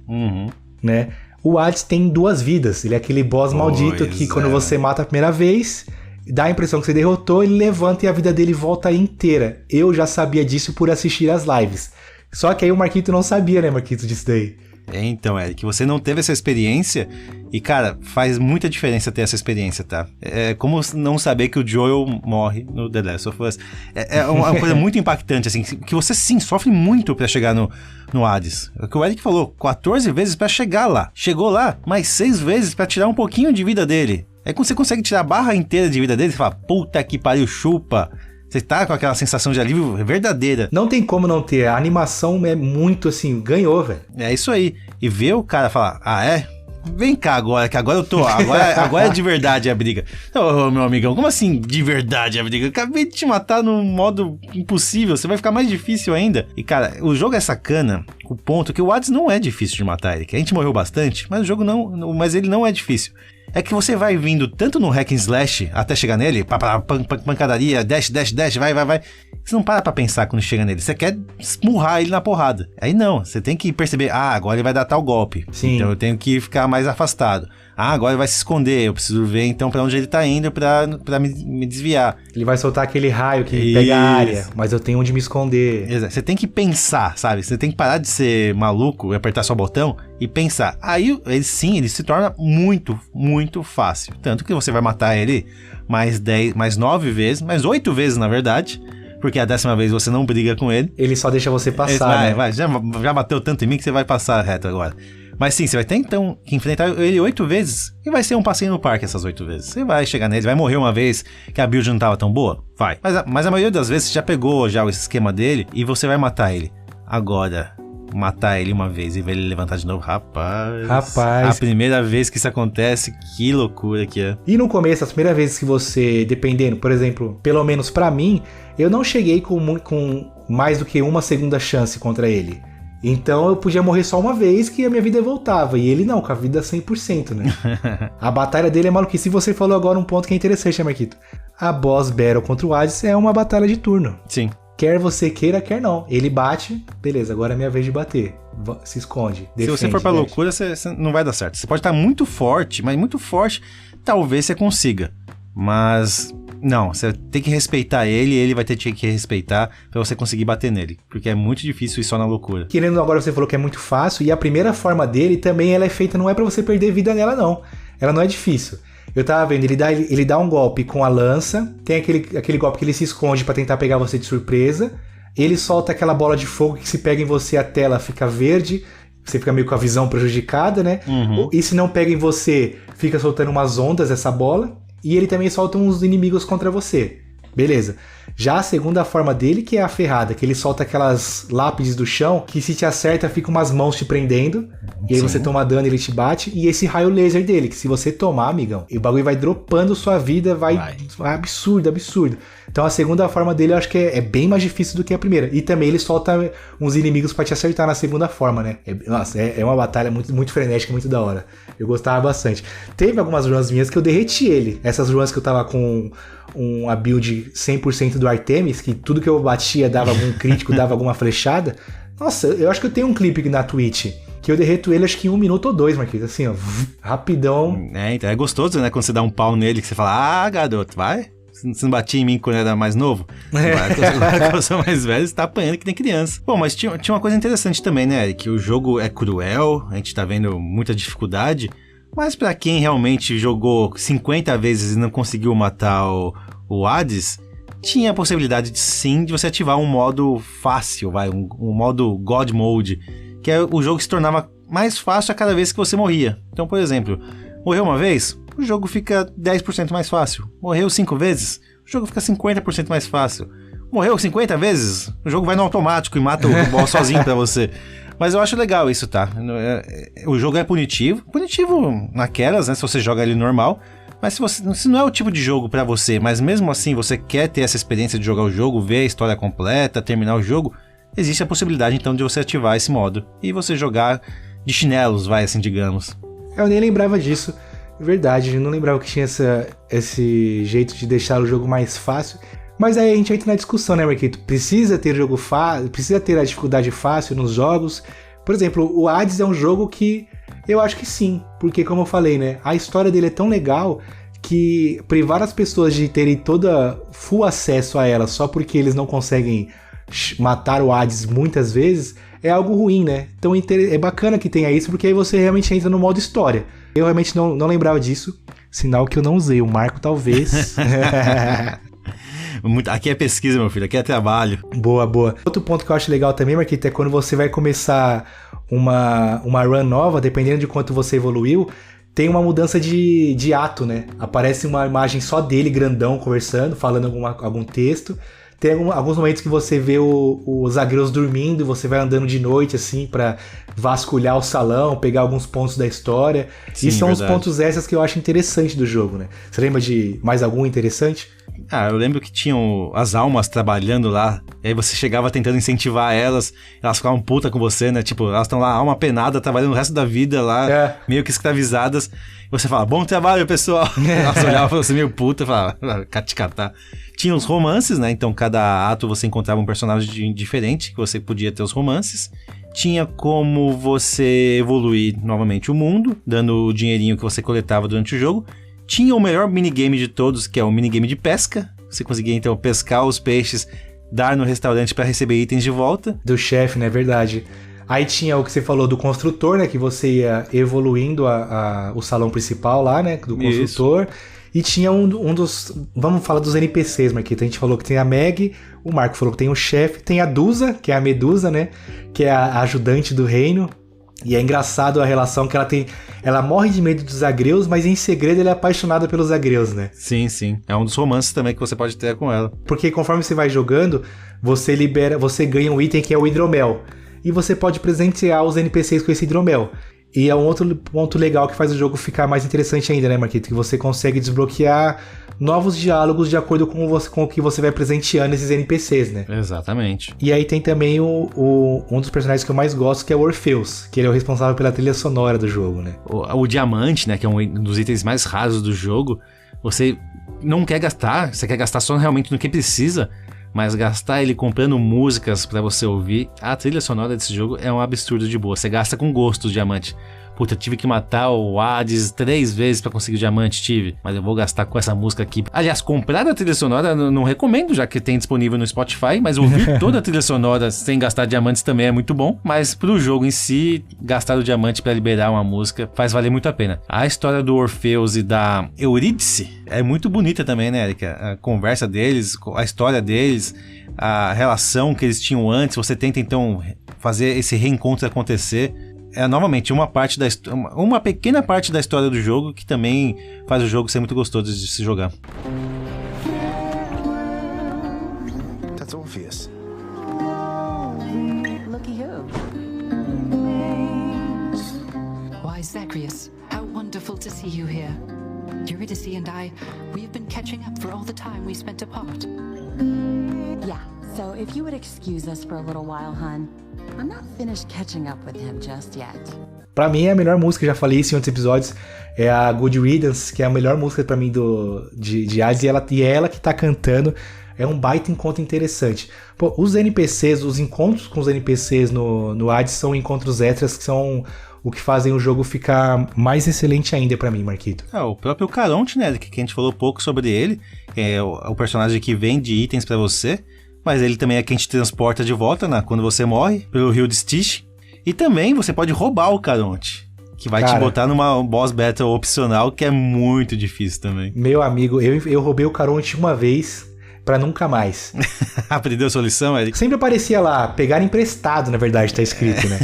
né? O Hades tem 2 vidas, ele é aquele boss maldito que quando você mata a primeira vez, dá a impressão que você derrotou, ele levanta e a vida dele volta inteira. Eu já sabia disso por assistir as lives. Só que aí o Marquito não sabia, né, Marquito, disso daí. Então, Eric, você não teve essa experiência e, cara, faz muita diferença ter essa experiência, tá? É como não saber que o Joel morre no The Last of Us. É uma coisa muito impactante, assim, que você, sim, sofre muito pra chegar no Hades. É o que o Eric falou, 14 vezes pra chegar lá. Chegou lá, mais 6 vezes pra tirar um pouquinho de vida dele. Aí quando você consegue tirar a barra inteira de vida dele, você fala, puta que pariu, chupa. Você tá com aquela sensação de alívio verdadeira. Não tem como não ter. A animação é muito assim, ganhou, velho. É isso aí. E ver o cara falar, vem cá agora, que agora eu tô. Agora é de verdade a briga. Ô, meu amigão, como assim de verdade a briga? Eu acabei de te matar num modo impossível, você vai ficar mais difícil ainda. E cara, o jogo é sacana, o ponto que o Hades não é difícil de matar, Eric. A gente morreu bastante, mas o jogo não. Mas ele não é difícil. É que você vai vindo tanto no hack and slash até chegar nele, pancadaria, dash, vai. Você não para pra pensar quando chega nele. Você quer esmurrar ele na porrada. Aí não, você tem que perceber, agora ele vai dar tal golpe. Sim. Então eu tenho que ficar mais afastado. Agora ele vai se esconder, eu preciso ver então pra onde ele tá indo pra me desviar. Ele vai soltar aquele raio que pega a área, mas eu tenho onde me esconder. Exato. Você tem que pensar, sabe? Você tem que parar de ser maluco e apertar só o botão e pensar. Aí ele se torna muito, muito fácil. Tanto que você vai matar ele mais 9 vezes, mais 8 vezes na verdade. Porque a 10ª vez você não briga com ele. Ele só deixa você passar, né? Já bateu tanto em mim que você vai passar reto agora. Mas sim, você vai ter então que enfrentar ele 8 vezes e vai ser um passeio no parque essas 8 vezes. Você vai chegar nele, vai morrer uma vez que a build não tava tão boa? Vai. Mas a maioria das vezes você já pegou o esquema dele e você vai matar ele. Agora, matar ele uma vez e ver ele levantar de novo, rapaz. A primeira vez que isso acontece, que loucura que é. E no começo, as primeiras vezes que você, dependendo, por exemplo, pelo menos pra mim, eu não cheguei com mais do que uma segunda chance contra ele. Então eu podia morrer só uma vez que a minha vida voltava. E ele não, com a vida 100%, né? A batalha dele é maluquice. E você falou agora um ponto que é interessante, né, Marquito? A boss battle contra o Hades é uma batalha de turno. Sim. Quer você queira, quer não. Ele bate, beleza, agora é minha vez de bater. Se esconde, defende. Se você for pra loucura, você não vai dar certo. Você pode estar muito forte, mas muito forte, talvez você consiga. Mas não, você tem que respeitar ele e ele vai ter que respeitar pra você conseguir bater nele. Porque é muito difícil ir só na loucura. Querendo, agora você falou que é muito fácil, e a primeira forma dele também ela é feita, não é pra você perder vida nela, não. Ela não é difícil. Eu tava vendo, ele dá um golpe com a lança, tem aquele golpe que ele se esconde pra tentar pegar você de surpresa, ele solta aquela bola de fogo que se pega em você a tela fica verde, você fica meio com a visão prejudicada, né? E se não pega em você, fica soltando umas ondas essa bola, e ele também solta uns inimigos contra você. Beleza. Já a segunda forma dele, que é a ferrada, que ele solta aquelas lápides do chão, que se te acerta, fica umas mãos te prendendo, e aí você toma dano e ele te bate, e esse raio laser dele, que se você tomar, amigão, o bagulho vai dropando sua vida, vai absurdo. Então a segunda forma dele eu acho que é bem mais difícil do que a primeira. E também ele solta uns inimigos pra te acertar na segunda forma, né? É uma batalha muito, muito frenética, muito da hora. Eu gostava bastante. Teve algumas runs minhas que eu derreti ele. Essas runs que eu tava com uma build 100% do Artemis, que tudo que eu batia dava algum crítico, dava alguma flechada. Nossa, eu acho que eu tenho um clipe na Twitch que eu derreto ele acho que em 1 minuto ou 2, Marquinhos. Assim, ó, rapidão. Então é gostoso, né? Quando você dá um pau nele, que você fala, garoto, vai. Você não batia em mim quando eu era mais novo? Agora que eu sou mais velho, você tá apanhando que nem criança. Bom, mas tinha uma coisa interessante também, né, Eric? O jogo é cruel, a gente tá vendo muita dificuldade, mas pra quem realmente jogou 50 vezes e não conseguiu matar o Hades, tinha a possibilidade de você ativar um modo fácil, um modo God Mode, que é o jogo se tornava mais fácil a cada vez que você morria. Então, por exemplo, morreu uma vez, o jogo fica 10% mais fácil. Morreu 5 vezes, o jogo fica 50% mais fácil. morreu 50 vezes, o jogo vai no automático e mata o boss sozinho pra você. Mas eu acho legal isso, tá? O jogo é punitivo naquelas, né, se você joga ele normal, mas se não é o tipo de jogo pra você, mas mesmo assim você quer ter essa experiência de jogar o jogo, ver a história completa, terminar o jogo, existe a possibilidade então de você ativar esse modo e você jogar de chinelos, vai assim, digamos. Eu nem lembrava disso, verdade, eu não lembrava que tinha esse jeito de deixar o jogo mais fácil. Mas aí a gente entra na discussão, né, Marquito? Precisa ter jogo fácil, precisa ter a dificuldade fácil nos jogos. Por exemplo, o Hades é um jogo que eu acho que sim, porque como eu falei, né, a história dele é tão legal que privar as pessoas de terem toda full acesso a ela só porque eles não conseguem matar o Hades muitas vezes é algo ruim, né? Então é bacana que tenha isso, porque aí você realmente entra no modo história. Eu realmente não lembrava disso, sinal que eu não usei. O Marco talvez... Aqui é pesquisa, meu filho, aqui é trabalho. Boa. Outro ponto que eu acho legal também, Marquito, é quando você vai começar uma run nova, dependendo de quanto você evoluiu, tem uma mudança de ato, né? Aparece uma imagem só dele, grandão, conversando, falando algum texto. Tem alguns momentos que você vê os Zagreus dormindo e você vai andando de noite, assim, pra vasculhar o salão, pegar alguns pontos da história. Sim, e são verdade. Os pontos extras que eu acho interessante do jogo, né? Você lembra de mais algum interessante? Eu lembro que tinham as almas trabalhando lá, e aí você chegava tentando incentivar elas ficavam puta com você, né? Tipo, elas estão lá, alma penada, trabalhando o resto da vida lá, meio que escravizadas. E você fala, bom trabalho, pessoal. Elas olhavam pra você meio puta, falavam, catar. Tinha os romances, né? Então, cada ato você encontrava um personagem diferente, que você podia ter os romances. Tinha como você evoluir novamente o mundo, dando o dinheirinho que você coletava durante o jogo. Tinha o melhor minigame de todos, que é o minigame de pesca. Você conseguia, então, pescar os peixes, dar no restaurante para receber itens de volta. Do chefe, né? Verdade. Aí tinha o que você falou do construtor, né? Que você ia evoluindo o salão principal lá, né? Do construtor. Isso. E tinha um dos... Vamos falar dos NPCs, Marquito. A gente falou que tem a Meg, o Marco falou que tem o chefe, tem a Dusa, que é a Medusa, né? Que é a ajudante do reino. E é engraçado a relação que ela tem. Ela morre de medo dos Zagreus, mas em segredo ela é apaixonada pelos Zagreus, né? Sim. É um dos romances também que você pode ter com ela. Porque conforme você vai jogando, você ganha um item que é o hidromel. E você pode presentear os NPCs com esse hidromel. E é um outro ponto legal que faz o jogo ficar mais interessante ainda, né, Marquito? Que você consegue desbloquear novos diálogos de acordo com o que você vai presenteando esses NPCs, né? Exatamente. E aí tem também um dos personagens que eu mais gosto, que é o Orpheus, que ele é o responsável pela trilha sonora do jogo, né? O diamante, né, que é um dos itens mais raros do jogo, você não quer gastar, você quer gastar só realmente no que precisa, mas gastar ele comprando músicas pra você ouvir, a trilha sonora desse jogo é um absurdo de boa. Você gasta com gosto o diamante. Puta, eu tive que matar o Hades 3 vezes pra conseguir o diamante, mas eu vou gastar com essa música aqui. Aliás, comprar a trilha sonora não recomendo, já que tem disponível no Spotify, mas ouvir toda a trilha sonora sem gastar diamantes também é muito bom. Mas pro jogo em si, gastar o diamante pra liberar uma música faz valer muito a pena. A história do Orpheus e da Eurídice é muito bonita também, né, Erika? A conversa deles, a história deles, a relação que eles tinham antes, você tenta então fazer esse reencontro acontecer. É novamente uma pequena parte da história do jogo que também faz o jogo ser muito gostoso de se jogar. That's Orpheus. Looky who. Why, Zagreus, how wonderful to see you here. Eurydice and I, we have been catching up for all the time we spent apart. Yeah, so if you would excuse us for a little while, hun. I'm not finished catching up with him just yet. Pra mim, a melhor música, já falei isso em outros episódios, é a Good Riddance, que é a melhor música pra mim de Hades, e é ela que tá cantando. É um baita encontro interessante. Pô, os NPCs, os encontros com os NPCs no Hades são encontros extras que são o que fazem o jogo ficar mais excelente ainda pra mim, Marquito. O próprio Caronte, né, que a gente falou pouco sobre ele, é o personagem que vende itens pra você. Mas ele também é quem te transporta de volta, né, quando você morre, pelo rio de Styx. E também você pode roubar o Caronte, que vai te botar numa boss battle opcional, que é muito difícil também. Meu amigo, eu roubei o Caronte uma vez, pra nunca mais. Aprendeu sua lição, Eric? Sempre aparecia lá, pegar emprestado, na verdade, tá escrito, né?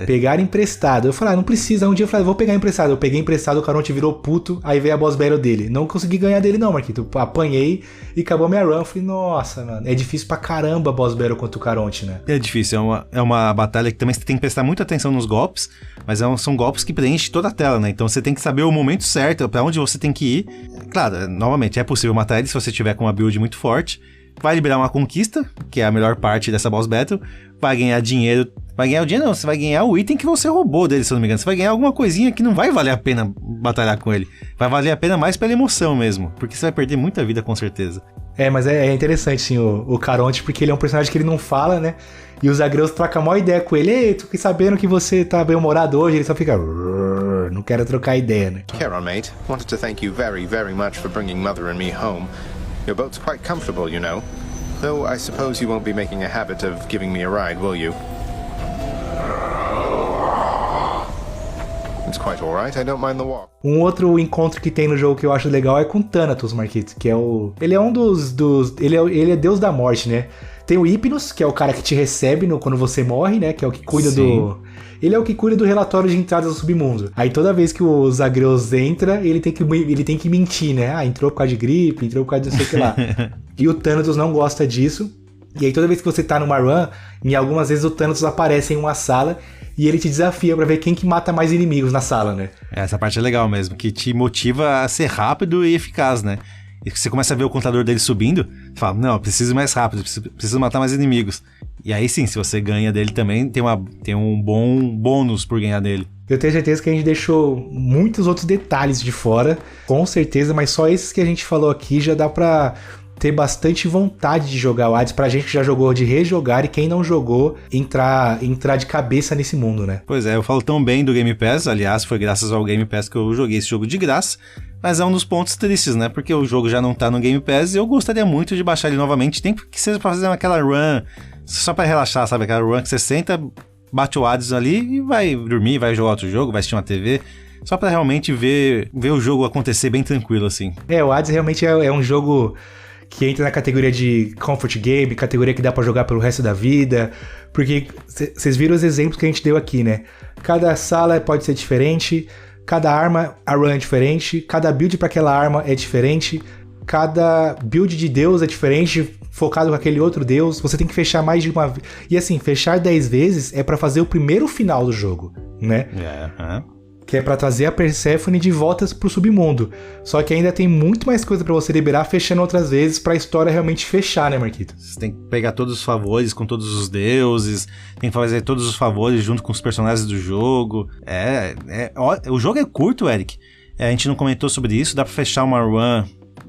Pegar emprestado. Eu falei, não precisa. Um dia eu falei, vou pegar emprestado. Eu peguei emprestado, o Caronte virou puto, aí veio a boss battle dele. Não consegui ganhar dele não, Marquito. Apanhei e acabou minha run. Eu falei, nossa, mano, é difícil pra caramba a boss battle contra o Caronte, né? É difícil, é uma batalha que também você tem que prestar muita atenção nos golpes, mas são golpes que preenchem toda a tela, né? Então você tem que saber o momento certo, pra onde você tem que ir. Claro, novamente, é possível matar ele se você tiver com uma build muito forte. Vai liberar uma conquista, que é a melhor parte dessa boss battle. Vai ganhar dinheiro. Vai ganhar o dinheiro não, você vai ganhar o item que você roubou dele, se eu não me engano. Você vai ganhar alguma coisinha que não vai valer a pena batalhar com ele. Vai valer a pena mais pela emoção mesmo, porque você vai perder muita vida com certeza. Mas é interessante, sim, o Caronte, porque ele é um personagem que ele não fala, né? E os Zagreus trocam a maior ideia com ele. Ei, tô sabendo que você tá bem-humorado hoje. Ele só fica... Não quero trocar ideia, né? Caron, mate. Wanted to thank you very, very much for bringing Mother and me home. Your boat's quite comfortable, you know. Though I suppose you won't be making a habit of giving me a ride, will you? It's quite alright, I don't mind the walk. Um outro encontro que tem no jogo que eu acho legal é com Thanatos, Marquito, que é o... Ele é um dos... Ele é Deus da Morte, né? Tem o Hypnos, que é o cara que te recebe quando você morre, né? Que é o que cuida do... Ele é o que cuida do relatório de entrada do submundo. Aí toda vez que o Zagreus entra, ele tem que mentir, né? Ah, entrou por causa de gripe, entrou por causa de não sei o que lá. E o Thanatos não gosta disso. E aí toda vez que você tá numa run, em algumas vezes o Thanatos aparece em uma sala e ele te desafia pra ver quem que mata mais inimigos na sala, né? Essa parte é legal mesmo, que te motiva a ser rápido e eficaz, né? E você começa a ver o contador dele subindo, você fala, não, preciso ir mais rápido, preciso matar mais inimigos. E aí sim, se você ganha dele também, tem um bom bônus por ganhar dele. Eu tenho certeza que a gente deixou muitos outros detalhes de fora, com certeza, mas só esses que a gente falou aqui já dá pra ter bastante vontade de jogar o Hades, pra gente que já jogou, de rejogar, e quem não jogou, entrar de cabeça nesse mundo, né? Pois é, eu falo tão bem do Game Pass, aliás, foi graças ao Game Pass que eu joguei esse jogo de graça, mas é um dos pontos tristes, né? Porque o jogo já não tá no Game Pass e eu gostaria muito de baixar ele novamente, tem que seja pra fazer aquela run, só pra relaxar, sabe? Aquela run que você senta, bate o Hades ali e vai dormir, vai jogar outro jogo, vai assistir uma TV... Só pra realmente ver o jogo acontecer bem tranquilo, assim. O Hades realmente é um jogo que entra na categoria de comfort game, categoria que dá pra jogar pelo resto da vida, porque vocês viram os exemplos que a gente deu aqui, né? Cada sala pode ser diferente, cada arma, a run é diferente, cada build pra aquela arma é diferente, cada build de Deus é diferente, focado com aquele outro Deus, você tem que fechar mais de uma... E assim, fechar 10 vezes é pra fazer o primeiro final do jogo, né? Que é pra trazer a Perséfone de volta pro submundo. Só que ainda tem muito mais coisa pra você liberar, fechando outras vezes, pra história realmente fechar, né, Marquito? Você tem que pegar todos os favores com todos os deuses, tem que fazer todos os favores junto com os personagens do jogo. O jogo é curto, Eric. A gente não comentou sobre isso, dá pra fechar uma run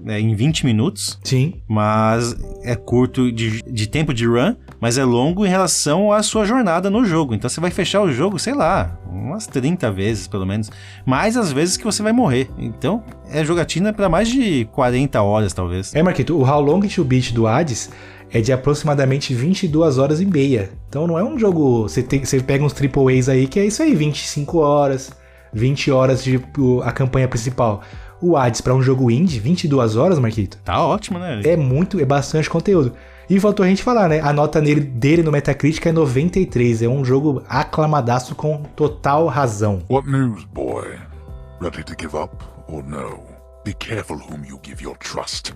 em 20 minutos. Sim. Mas é curto de tempo de run, mas é longo em relação à sua jornada no jogo. Então você vai fechar o jogo, sei lá, umas 30 vezes pelo menos. Mais as vezes que você vai morrer. Então é jogatina para mais de 40 horas talvez. Marquito, o How Long to Beat do Hades é de aproximadamente 22 horas e meia. Então não é um jogo... Você pega uns AAAs aí que é isso aí, 25 horas, 20 horas de a campanha principal. O Hades pra um jogo indie, 22 horas, Marquito. Tá ótimo, né? É bastante conteúdo. E faltou a gente falar, né? A nota dele no Metacritic é 93. É um jogo aclamadaço com total razão. What news, boy? Ready to give up or no? Be careful whom you give your trust.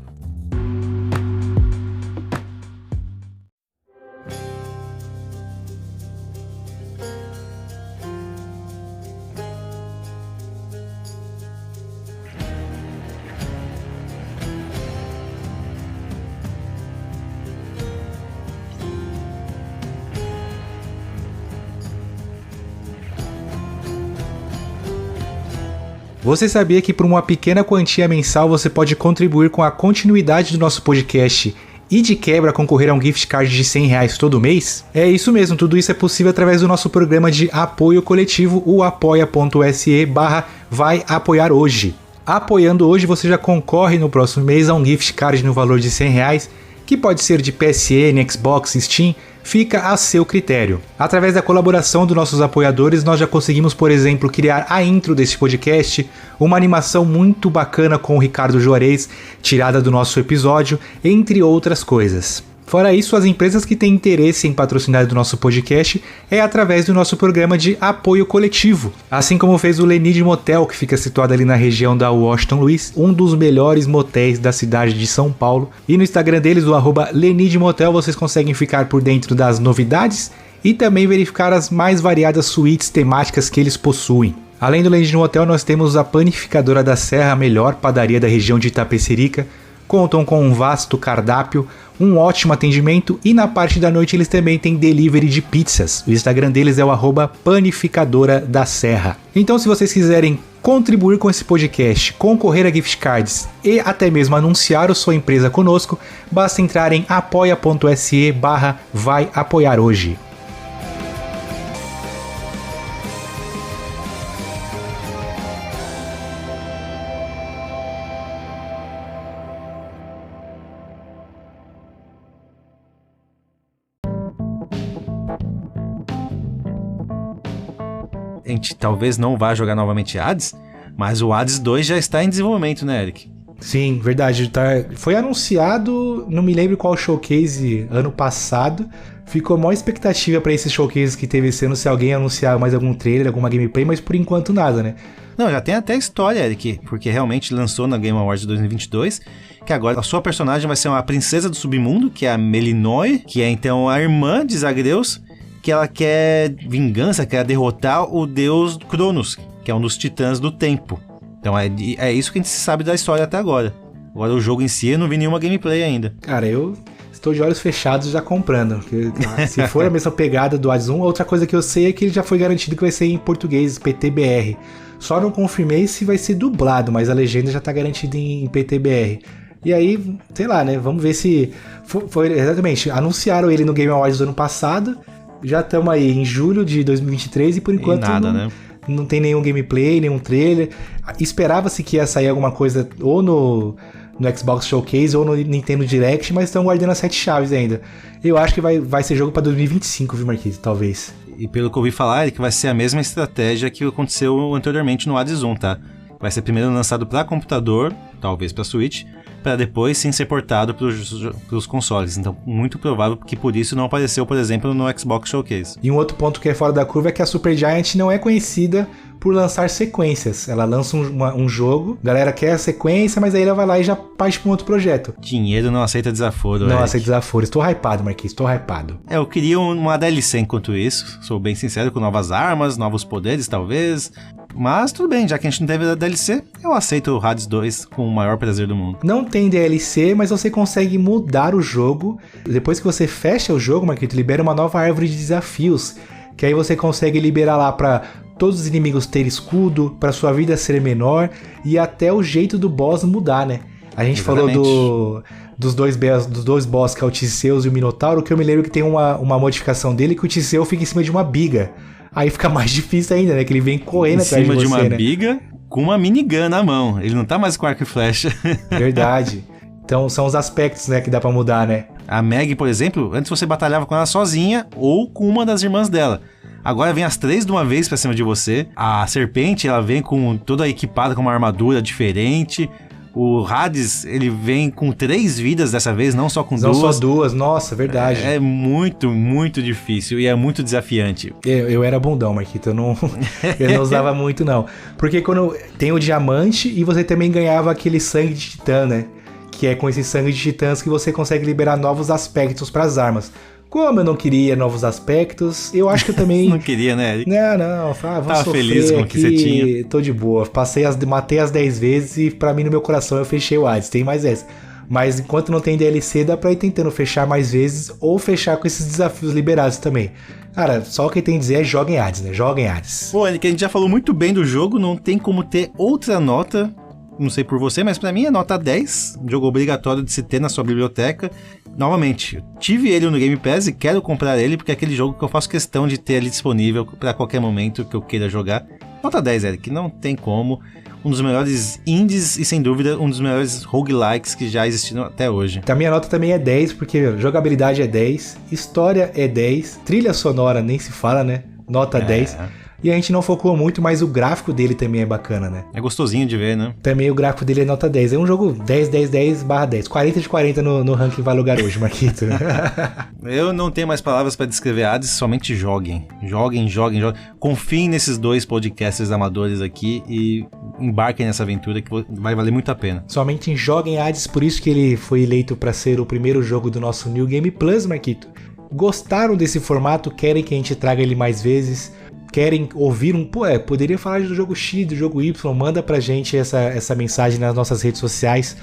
Você sabia que por uma pequena quantia mensal você pode contribuir com a continuidade do nosso podcast e de quebra concorrer a um gift card de R$100 todo mês? É isso mesmo, tudo isso é possível através do nosso programa de apoio coletivo, o apoia.se/vai apoiar hoje. Apoiando hoje você já concorre no próximo mês a um gift card no valor de R$100, que pode ser de PSN, Xbox, Steam, fica a seu critério. Através da colaboração dos nossos apoiadores, nós já conseguimos, por exemplo, criar a intro desse podcast, uma animação muito bacana com o Ricardo Juarez, tirada do nosso episódio, entre outras coisas. Fora isso, as empresas que têm interesse em patrocinar do nosso podcast é através do nosso programa de apoio coletivo. Assim como fez o Lenid Motel, que fica situado ali na região da Washington Luiz, um dos melhores motéis da cidade de São Paulo. E no Instagram deles, o @Lenid Motel, vocês conseguem ficar por dentro das novidades e também verificar as mais variadas suítes temáticas que eles possuem. Além do Lenid Motel, nós temos a Panificadora da Serra, a melhor padaria da região de Itapecerica. Contam com um vasto cardápio, um ótimo atendimento e na parte da noite eles também têm delivery de pizzas. O Instagram deles é o @Panificadora da Serra. Então, se vocês quiserem contribuir com esse podcast, concorrer a gift cards e até mesmo anunciar a sua empresa conosco, basta entrar em apoia.se/vai apoiar hoje. A gente talvez não vá jogar novamente Hades, mas o Hades 2 já está em desenvolvimento, né, Eric? Sim, verdade. Foi anunciado, não me lembro qual showcase, ano passado. Ficou a maior expectativa para esse showcase que teve esse ano, se alguém anunciar mais algum trailer, alguma gameplay, mas por enquanto nada, né? Não, já tem até história, Eric, porque realmente lançou na Game Awards de 2022, que agora a sua personagem vai ser uma princesa do submundo, que é a Melinoe, que é então a irmã de Zagreus, que ela quer vingança, quer derrotar o deus Cronos, que é um dos titãs do tempo. Então é isso que a gente sabe da história até agora. Agora o jogo em si, eu não vi nenhuma gameplay ainda. Cara, eu estou de olhos fechados já comprando. Porque, se for a mesma pegada do Hades 1, outra coisa que eu sei é que ele já foi garantido que vai ser em português, PTBR. Só não confirmei se vai ser dublado, mas a legenda já tá garantida em PTBR. E aí, sei lá, né? Vamos ver se... Foi exatamente, anunciaram ele no Game Awards do ano passado. Já estamos aí em julho de 2023 e por enquanto não tem nenhum gameplay, nenhum trailer. Esperava-se que ia sair alguma coisa ou no Xbox Showcase ou no Nintendo Direct, mas estão guardando as 7 chaves ainda. Eu acho que vai ser jogo para 2025, viu, Marquinhos? Talvez. E pelo que eu ouvi falar, é que vai ser a mesma estratégia que aconteceu anteriormente no Hades 1, tá? Vai ser primeiro lançado para computador, talvez para Switch, para depois sim ser portado para os consoles. Então, muito provável que por isso não apareceu, por exemplo, no Xbox Showcase. E um outro ponto que é fora da curva é que a Supergiant não é conhecida por lançar sequências. Ela lança um jogo, a galera quer a sequência, mas aí ela vai lá e já parte para um outro projeto. Dinheiro não aceita desaforo, Não aceita desaforo. Estou hypado, Marquinhos, estou hypado. Eu queria uma DLC enquanto isso, sou bem sincero, com novas armas, novos poderes, talvez... Mas tudo bem, já que a gente não teve a DLC, eu aceito o Hades 2 com o maior prazer do mundo. Não tem DLC, mas você consegue mudar o jogo. Depois que você fecha o jogo, Marquito, libera uma nova árvore de desafios, que aí você consegue liberar lá pra todos os inimigos terem escudo, pra sua vida ser menor e até o jeito do boss mudar, né? A gente falou dos dois boss, que é o Tisseus e o Minotauro, que eu me lembro que tem uma modificação dele que o Tiseu fica em cima de uma biga. Aí fica mais difícil ainda, né? Que ele vem correndo atrás de você, em cima de uma né? biga com uma minigun na mão. Ele não tá mais com arco e flecha. Verdade. Então são os aspectos, né, que dá pra mudar, né? A Meg, por exemplo, antes você batalhava com ela sozinha ou com uma das irmãs dela. Agora vem as 3 de uma vez pra cima de você. A Serpente, ela vem com toda equipada com uma armadura diferente. O Hades, ele vem com 3 vidas dessa vez, não só com 2. Não só 2, nossa, verdade. É muito, muito difícil e é muito desafiante. Eu era bundão, Marquito, eu não usava muito não. Porque quando tem o diamante e você também ganhava aquele sangue de titã, né? Que é com esse sangue de titãs que você consegue liberar novos aspectos para as armas. Como eu não queria novos aspectos, eu acho que eu também... Não queria, né, Eric? Não, vamos tava sofrer feliz com o que você tinha. Tô de boa, matei as 10 vezes e pra mim no meu coração eu fechei o Hades, tem mais essa. Mas enquanto não tem DLC, dá pra ir tentando fechar mais vezes ou fechar com esses desafios liberados também. Cara, só o que tem a dizer é joguem Hades, né? Joguem Hades. Pô, Eric, a gente já falou muito bem do jogo, não tem como ter outra nota... Não sei por você, mas pra mim é nota 10. Um jogo obrigatório de se ter na sua biblioteca. Novamente, eu tive ele no Game Pass e quero comprar ele, porque é aquele jogo que eu faço questão de ter ali disponível pra qualquer momento que eu queira jogar. Nota 10, Eric, não tem como. um dos melhores indies e, sem dúvida, um dos melhores roguelikes que já existiram até hoje. A minha nota também é 10, porque jogabilidade é 10, história é 10, trilha sonora nem se fala, né? Nota 10. E a gente não focou muito, mas o gráfico dele também é bacana, né? É gostosinho de ver, né? Também o gráfico dele é nota 10. É um jogo 10, 10, 10 barra 10. 40 de 40 no ranking Vai Lugar Hoje, Marquito. Eu não tenho mais palavras pra descrever Hades, somente joguem. Joguem. Confiem nesses dois podcasters amadores aqui e embarquem nessa aventura que vai valer muito a pena. Somente joguem Hades, por isso que ele foi eleito pra ser o primeiro jogo do nosso New Game Plus, Marquito. Gostaram desse formato? Querem que a gente traga ele mais vezes? Querem ouvir poderia falar do jogo X, do jogo Y, manda pra gente essa mensagem nas nossas redes sociais,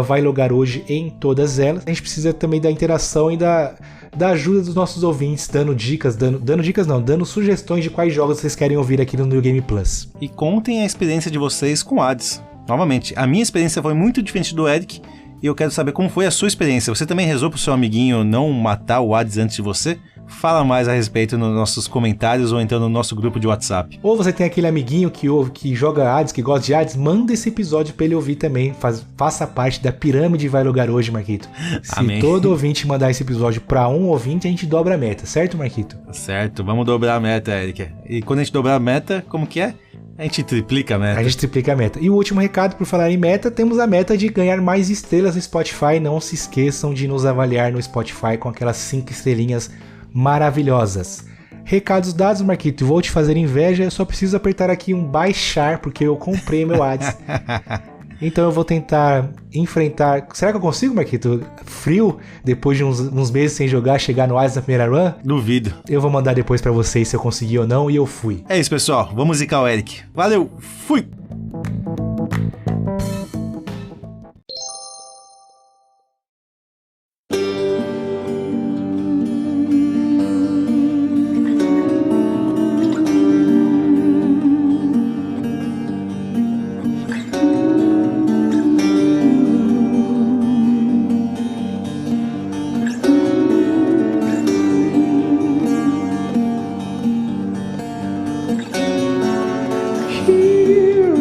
@vailogarhoje em todas elas. A gente precisa também da interação e da ajuda dos nossos ouvintes, dando sugestões de quais jogos vocês querem ouvir aqui no New Game Plus. E contem a experiência de vocês com Hades. Novamente, a minha experiência foi muito diferente do Eric, e eu quero saber como foi a sua experiência. Você também rezou pro seu amiguinho não matar o Hades antes de você? Fala mais a respeito nos nossos comentários ou então no nosso grupo de WhatsApp. Ou você tem aquele amiguinho que joga Hades, que gosta de Hades, manda esse episódio pra ele ouvir também. Faça parte da pirâmide Vai Lugar Hoje, Marquito. Amém. Se todo ouvinte mandar esse episódio pra um ouvinte, a gente dobra a meta, certo, Marquito? Certo, vamos dobrar a meta, Eric. E quando a gente dobrar a meta, como que é? A gente triplica a meta. A gente triplica a meta. E o último recado, por falar em meta, temos a meta de ganhar mais estrelas no Spotify. Não se esqueçam de nos avaliar no Spotify com aquelas 5 estrelinhas maravilhosas. Recados dados, Marquito. Vou te fazer inveja, eu só preciso apertar aqui um baixar, porque eu comprei meu Hades. Então eu vou tentar enfrentar... Será que eu consigo, Marquito? Frio, depois de uns meses sem jogar, chegar no Hades na primeira run? Duvido. Eu vou mandar depois pra vocês se eu conseguir ou não, e eu fui. É isso, pessoal. Vamos zicar o Eric. Valeu, fui! Here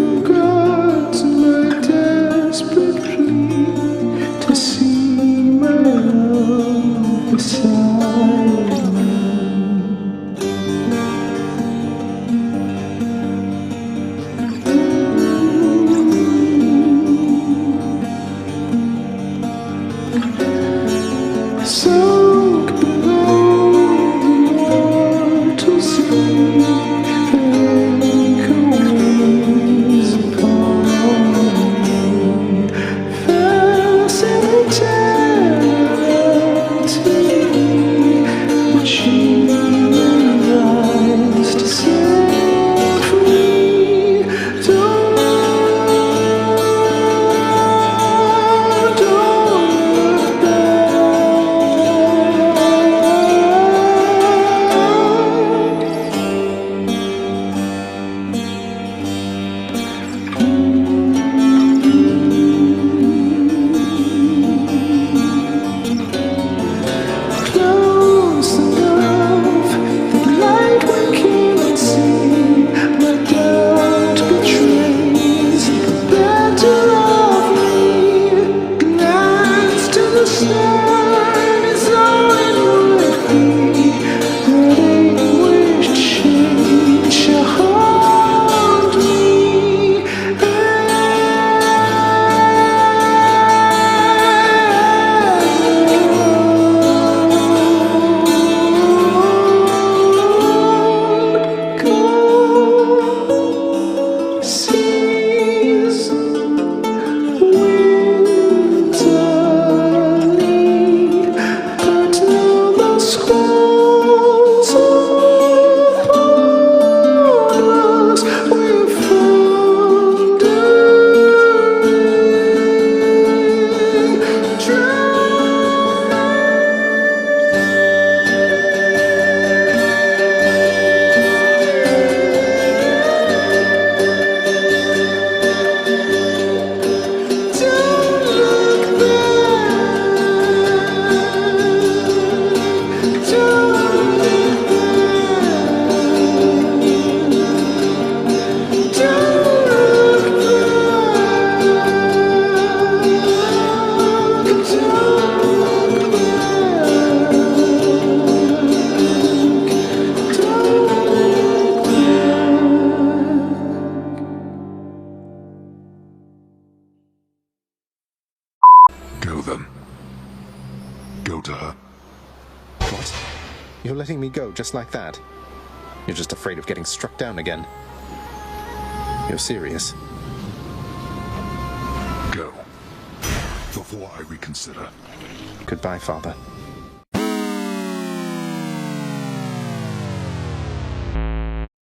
Then, go to her. What? You're letting me go just like that? You're just afraid of getting struck down again. You're serious. Go. Before I reconsider. Goodbye, Father.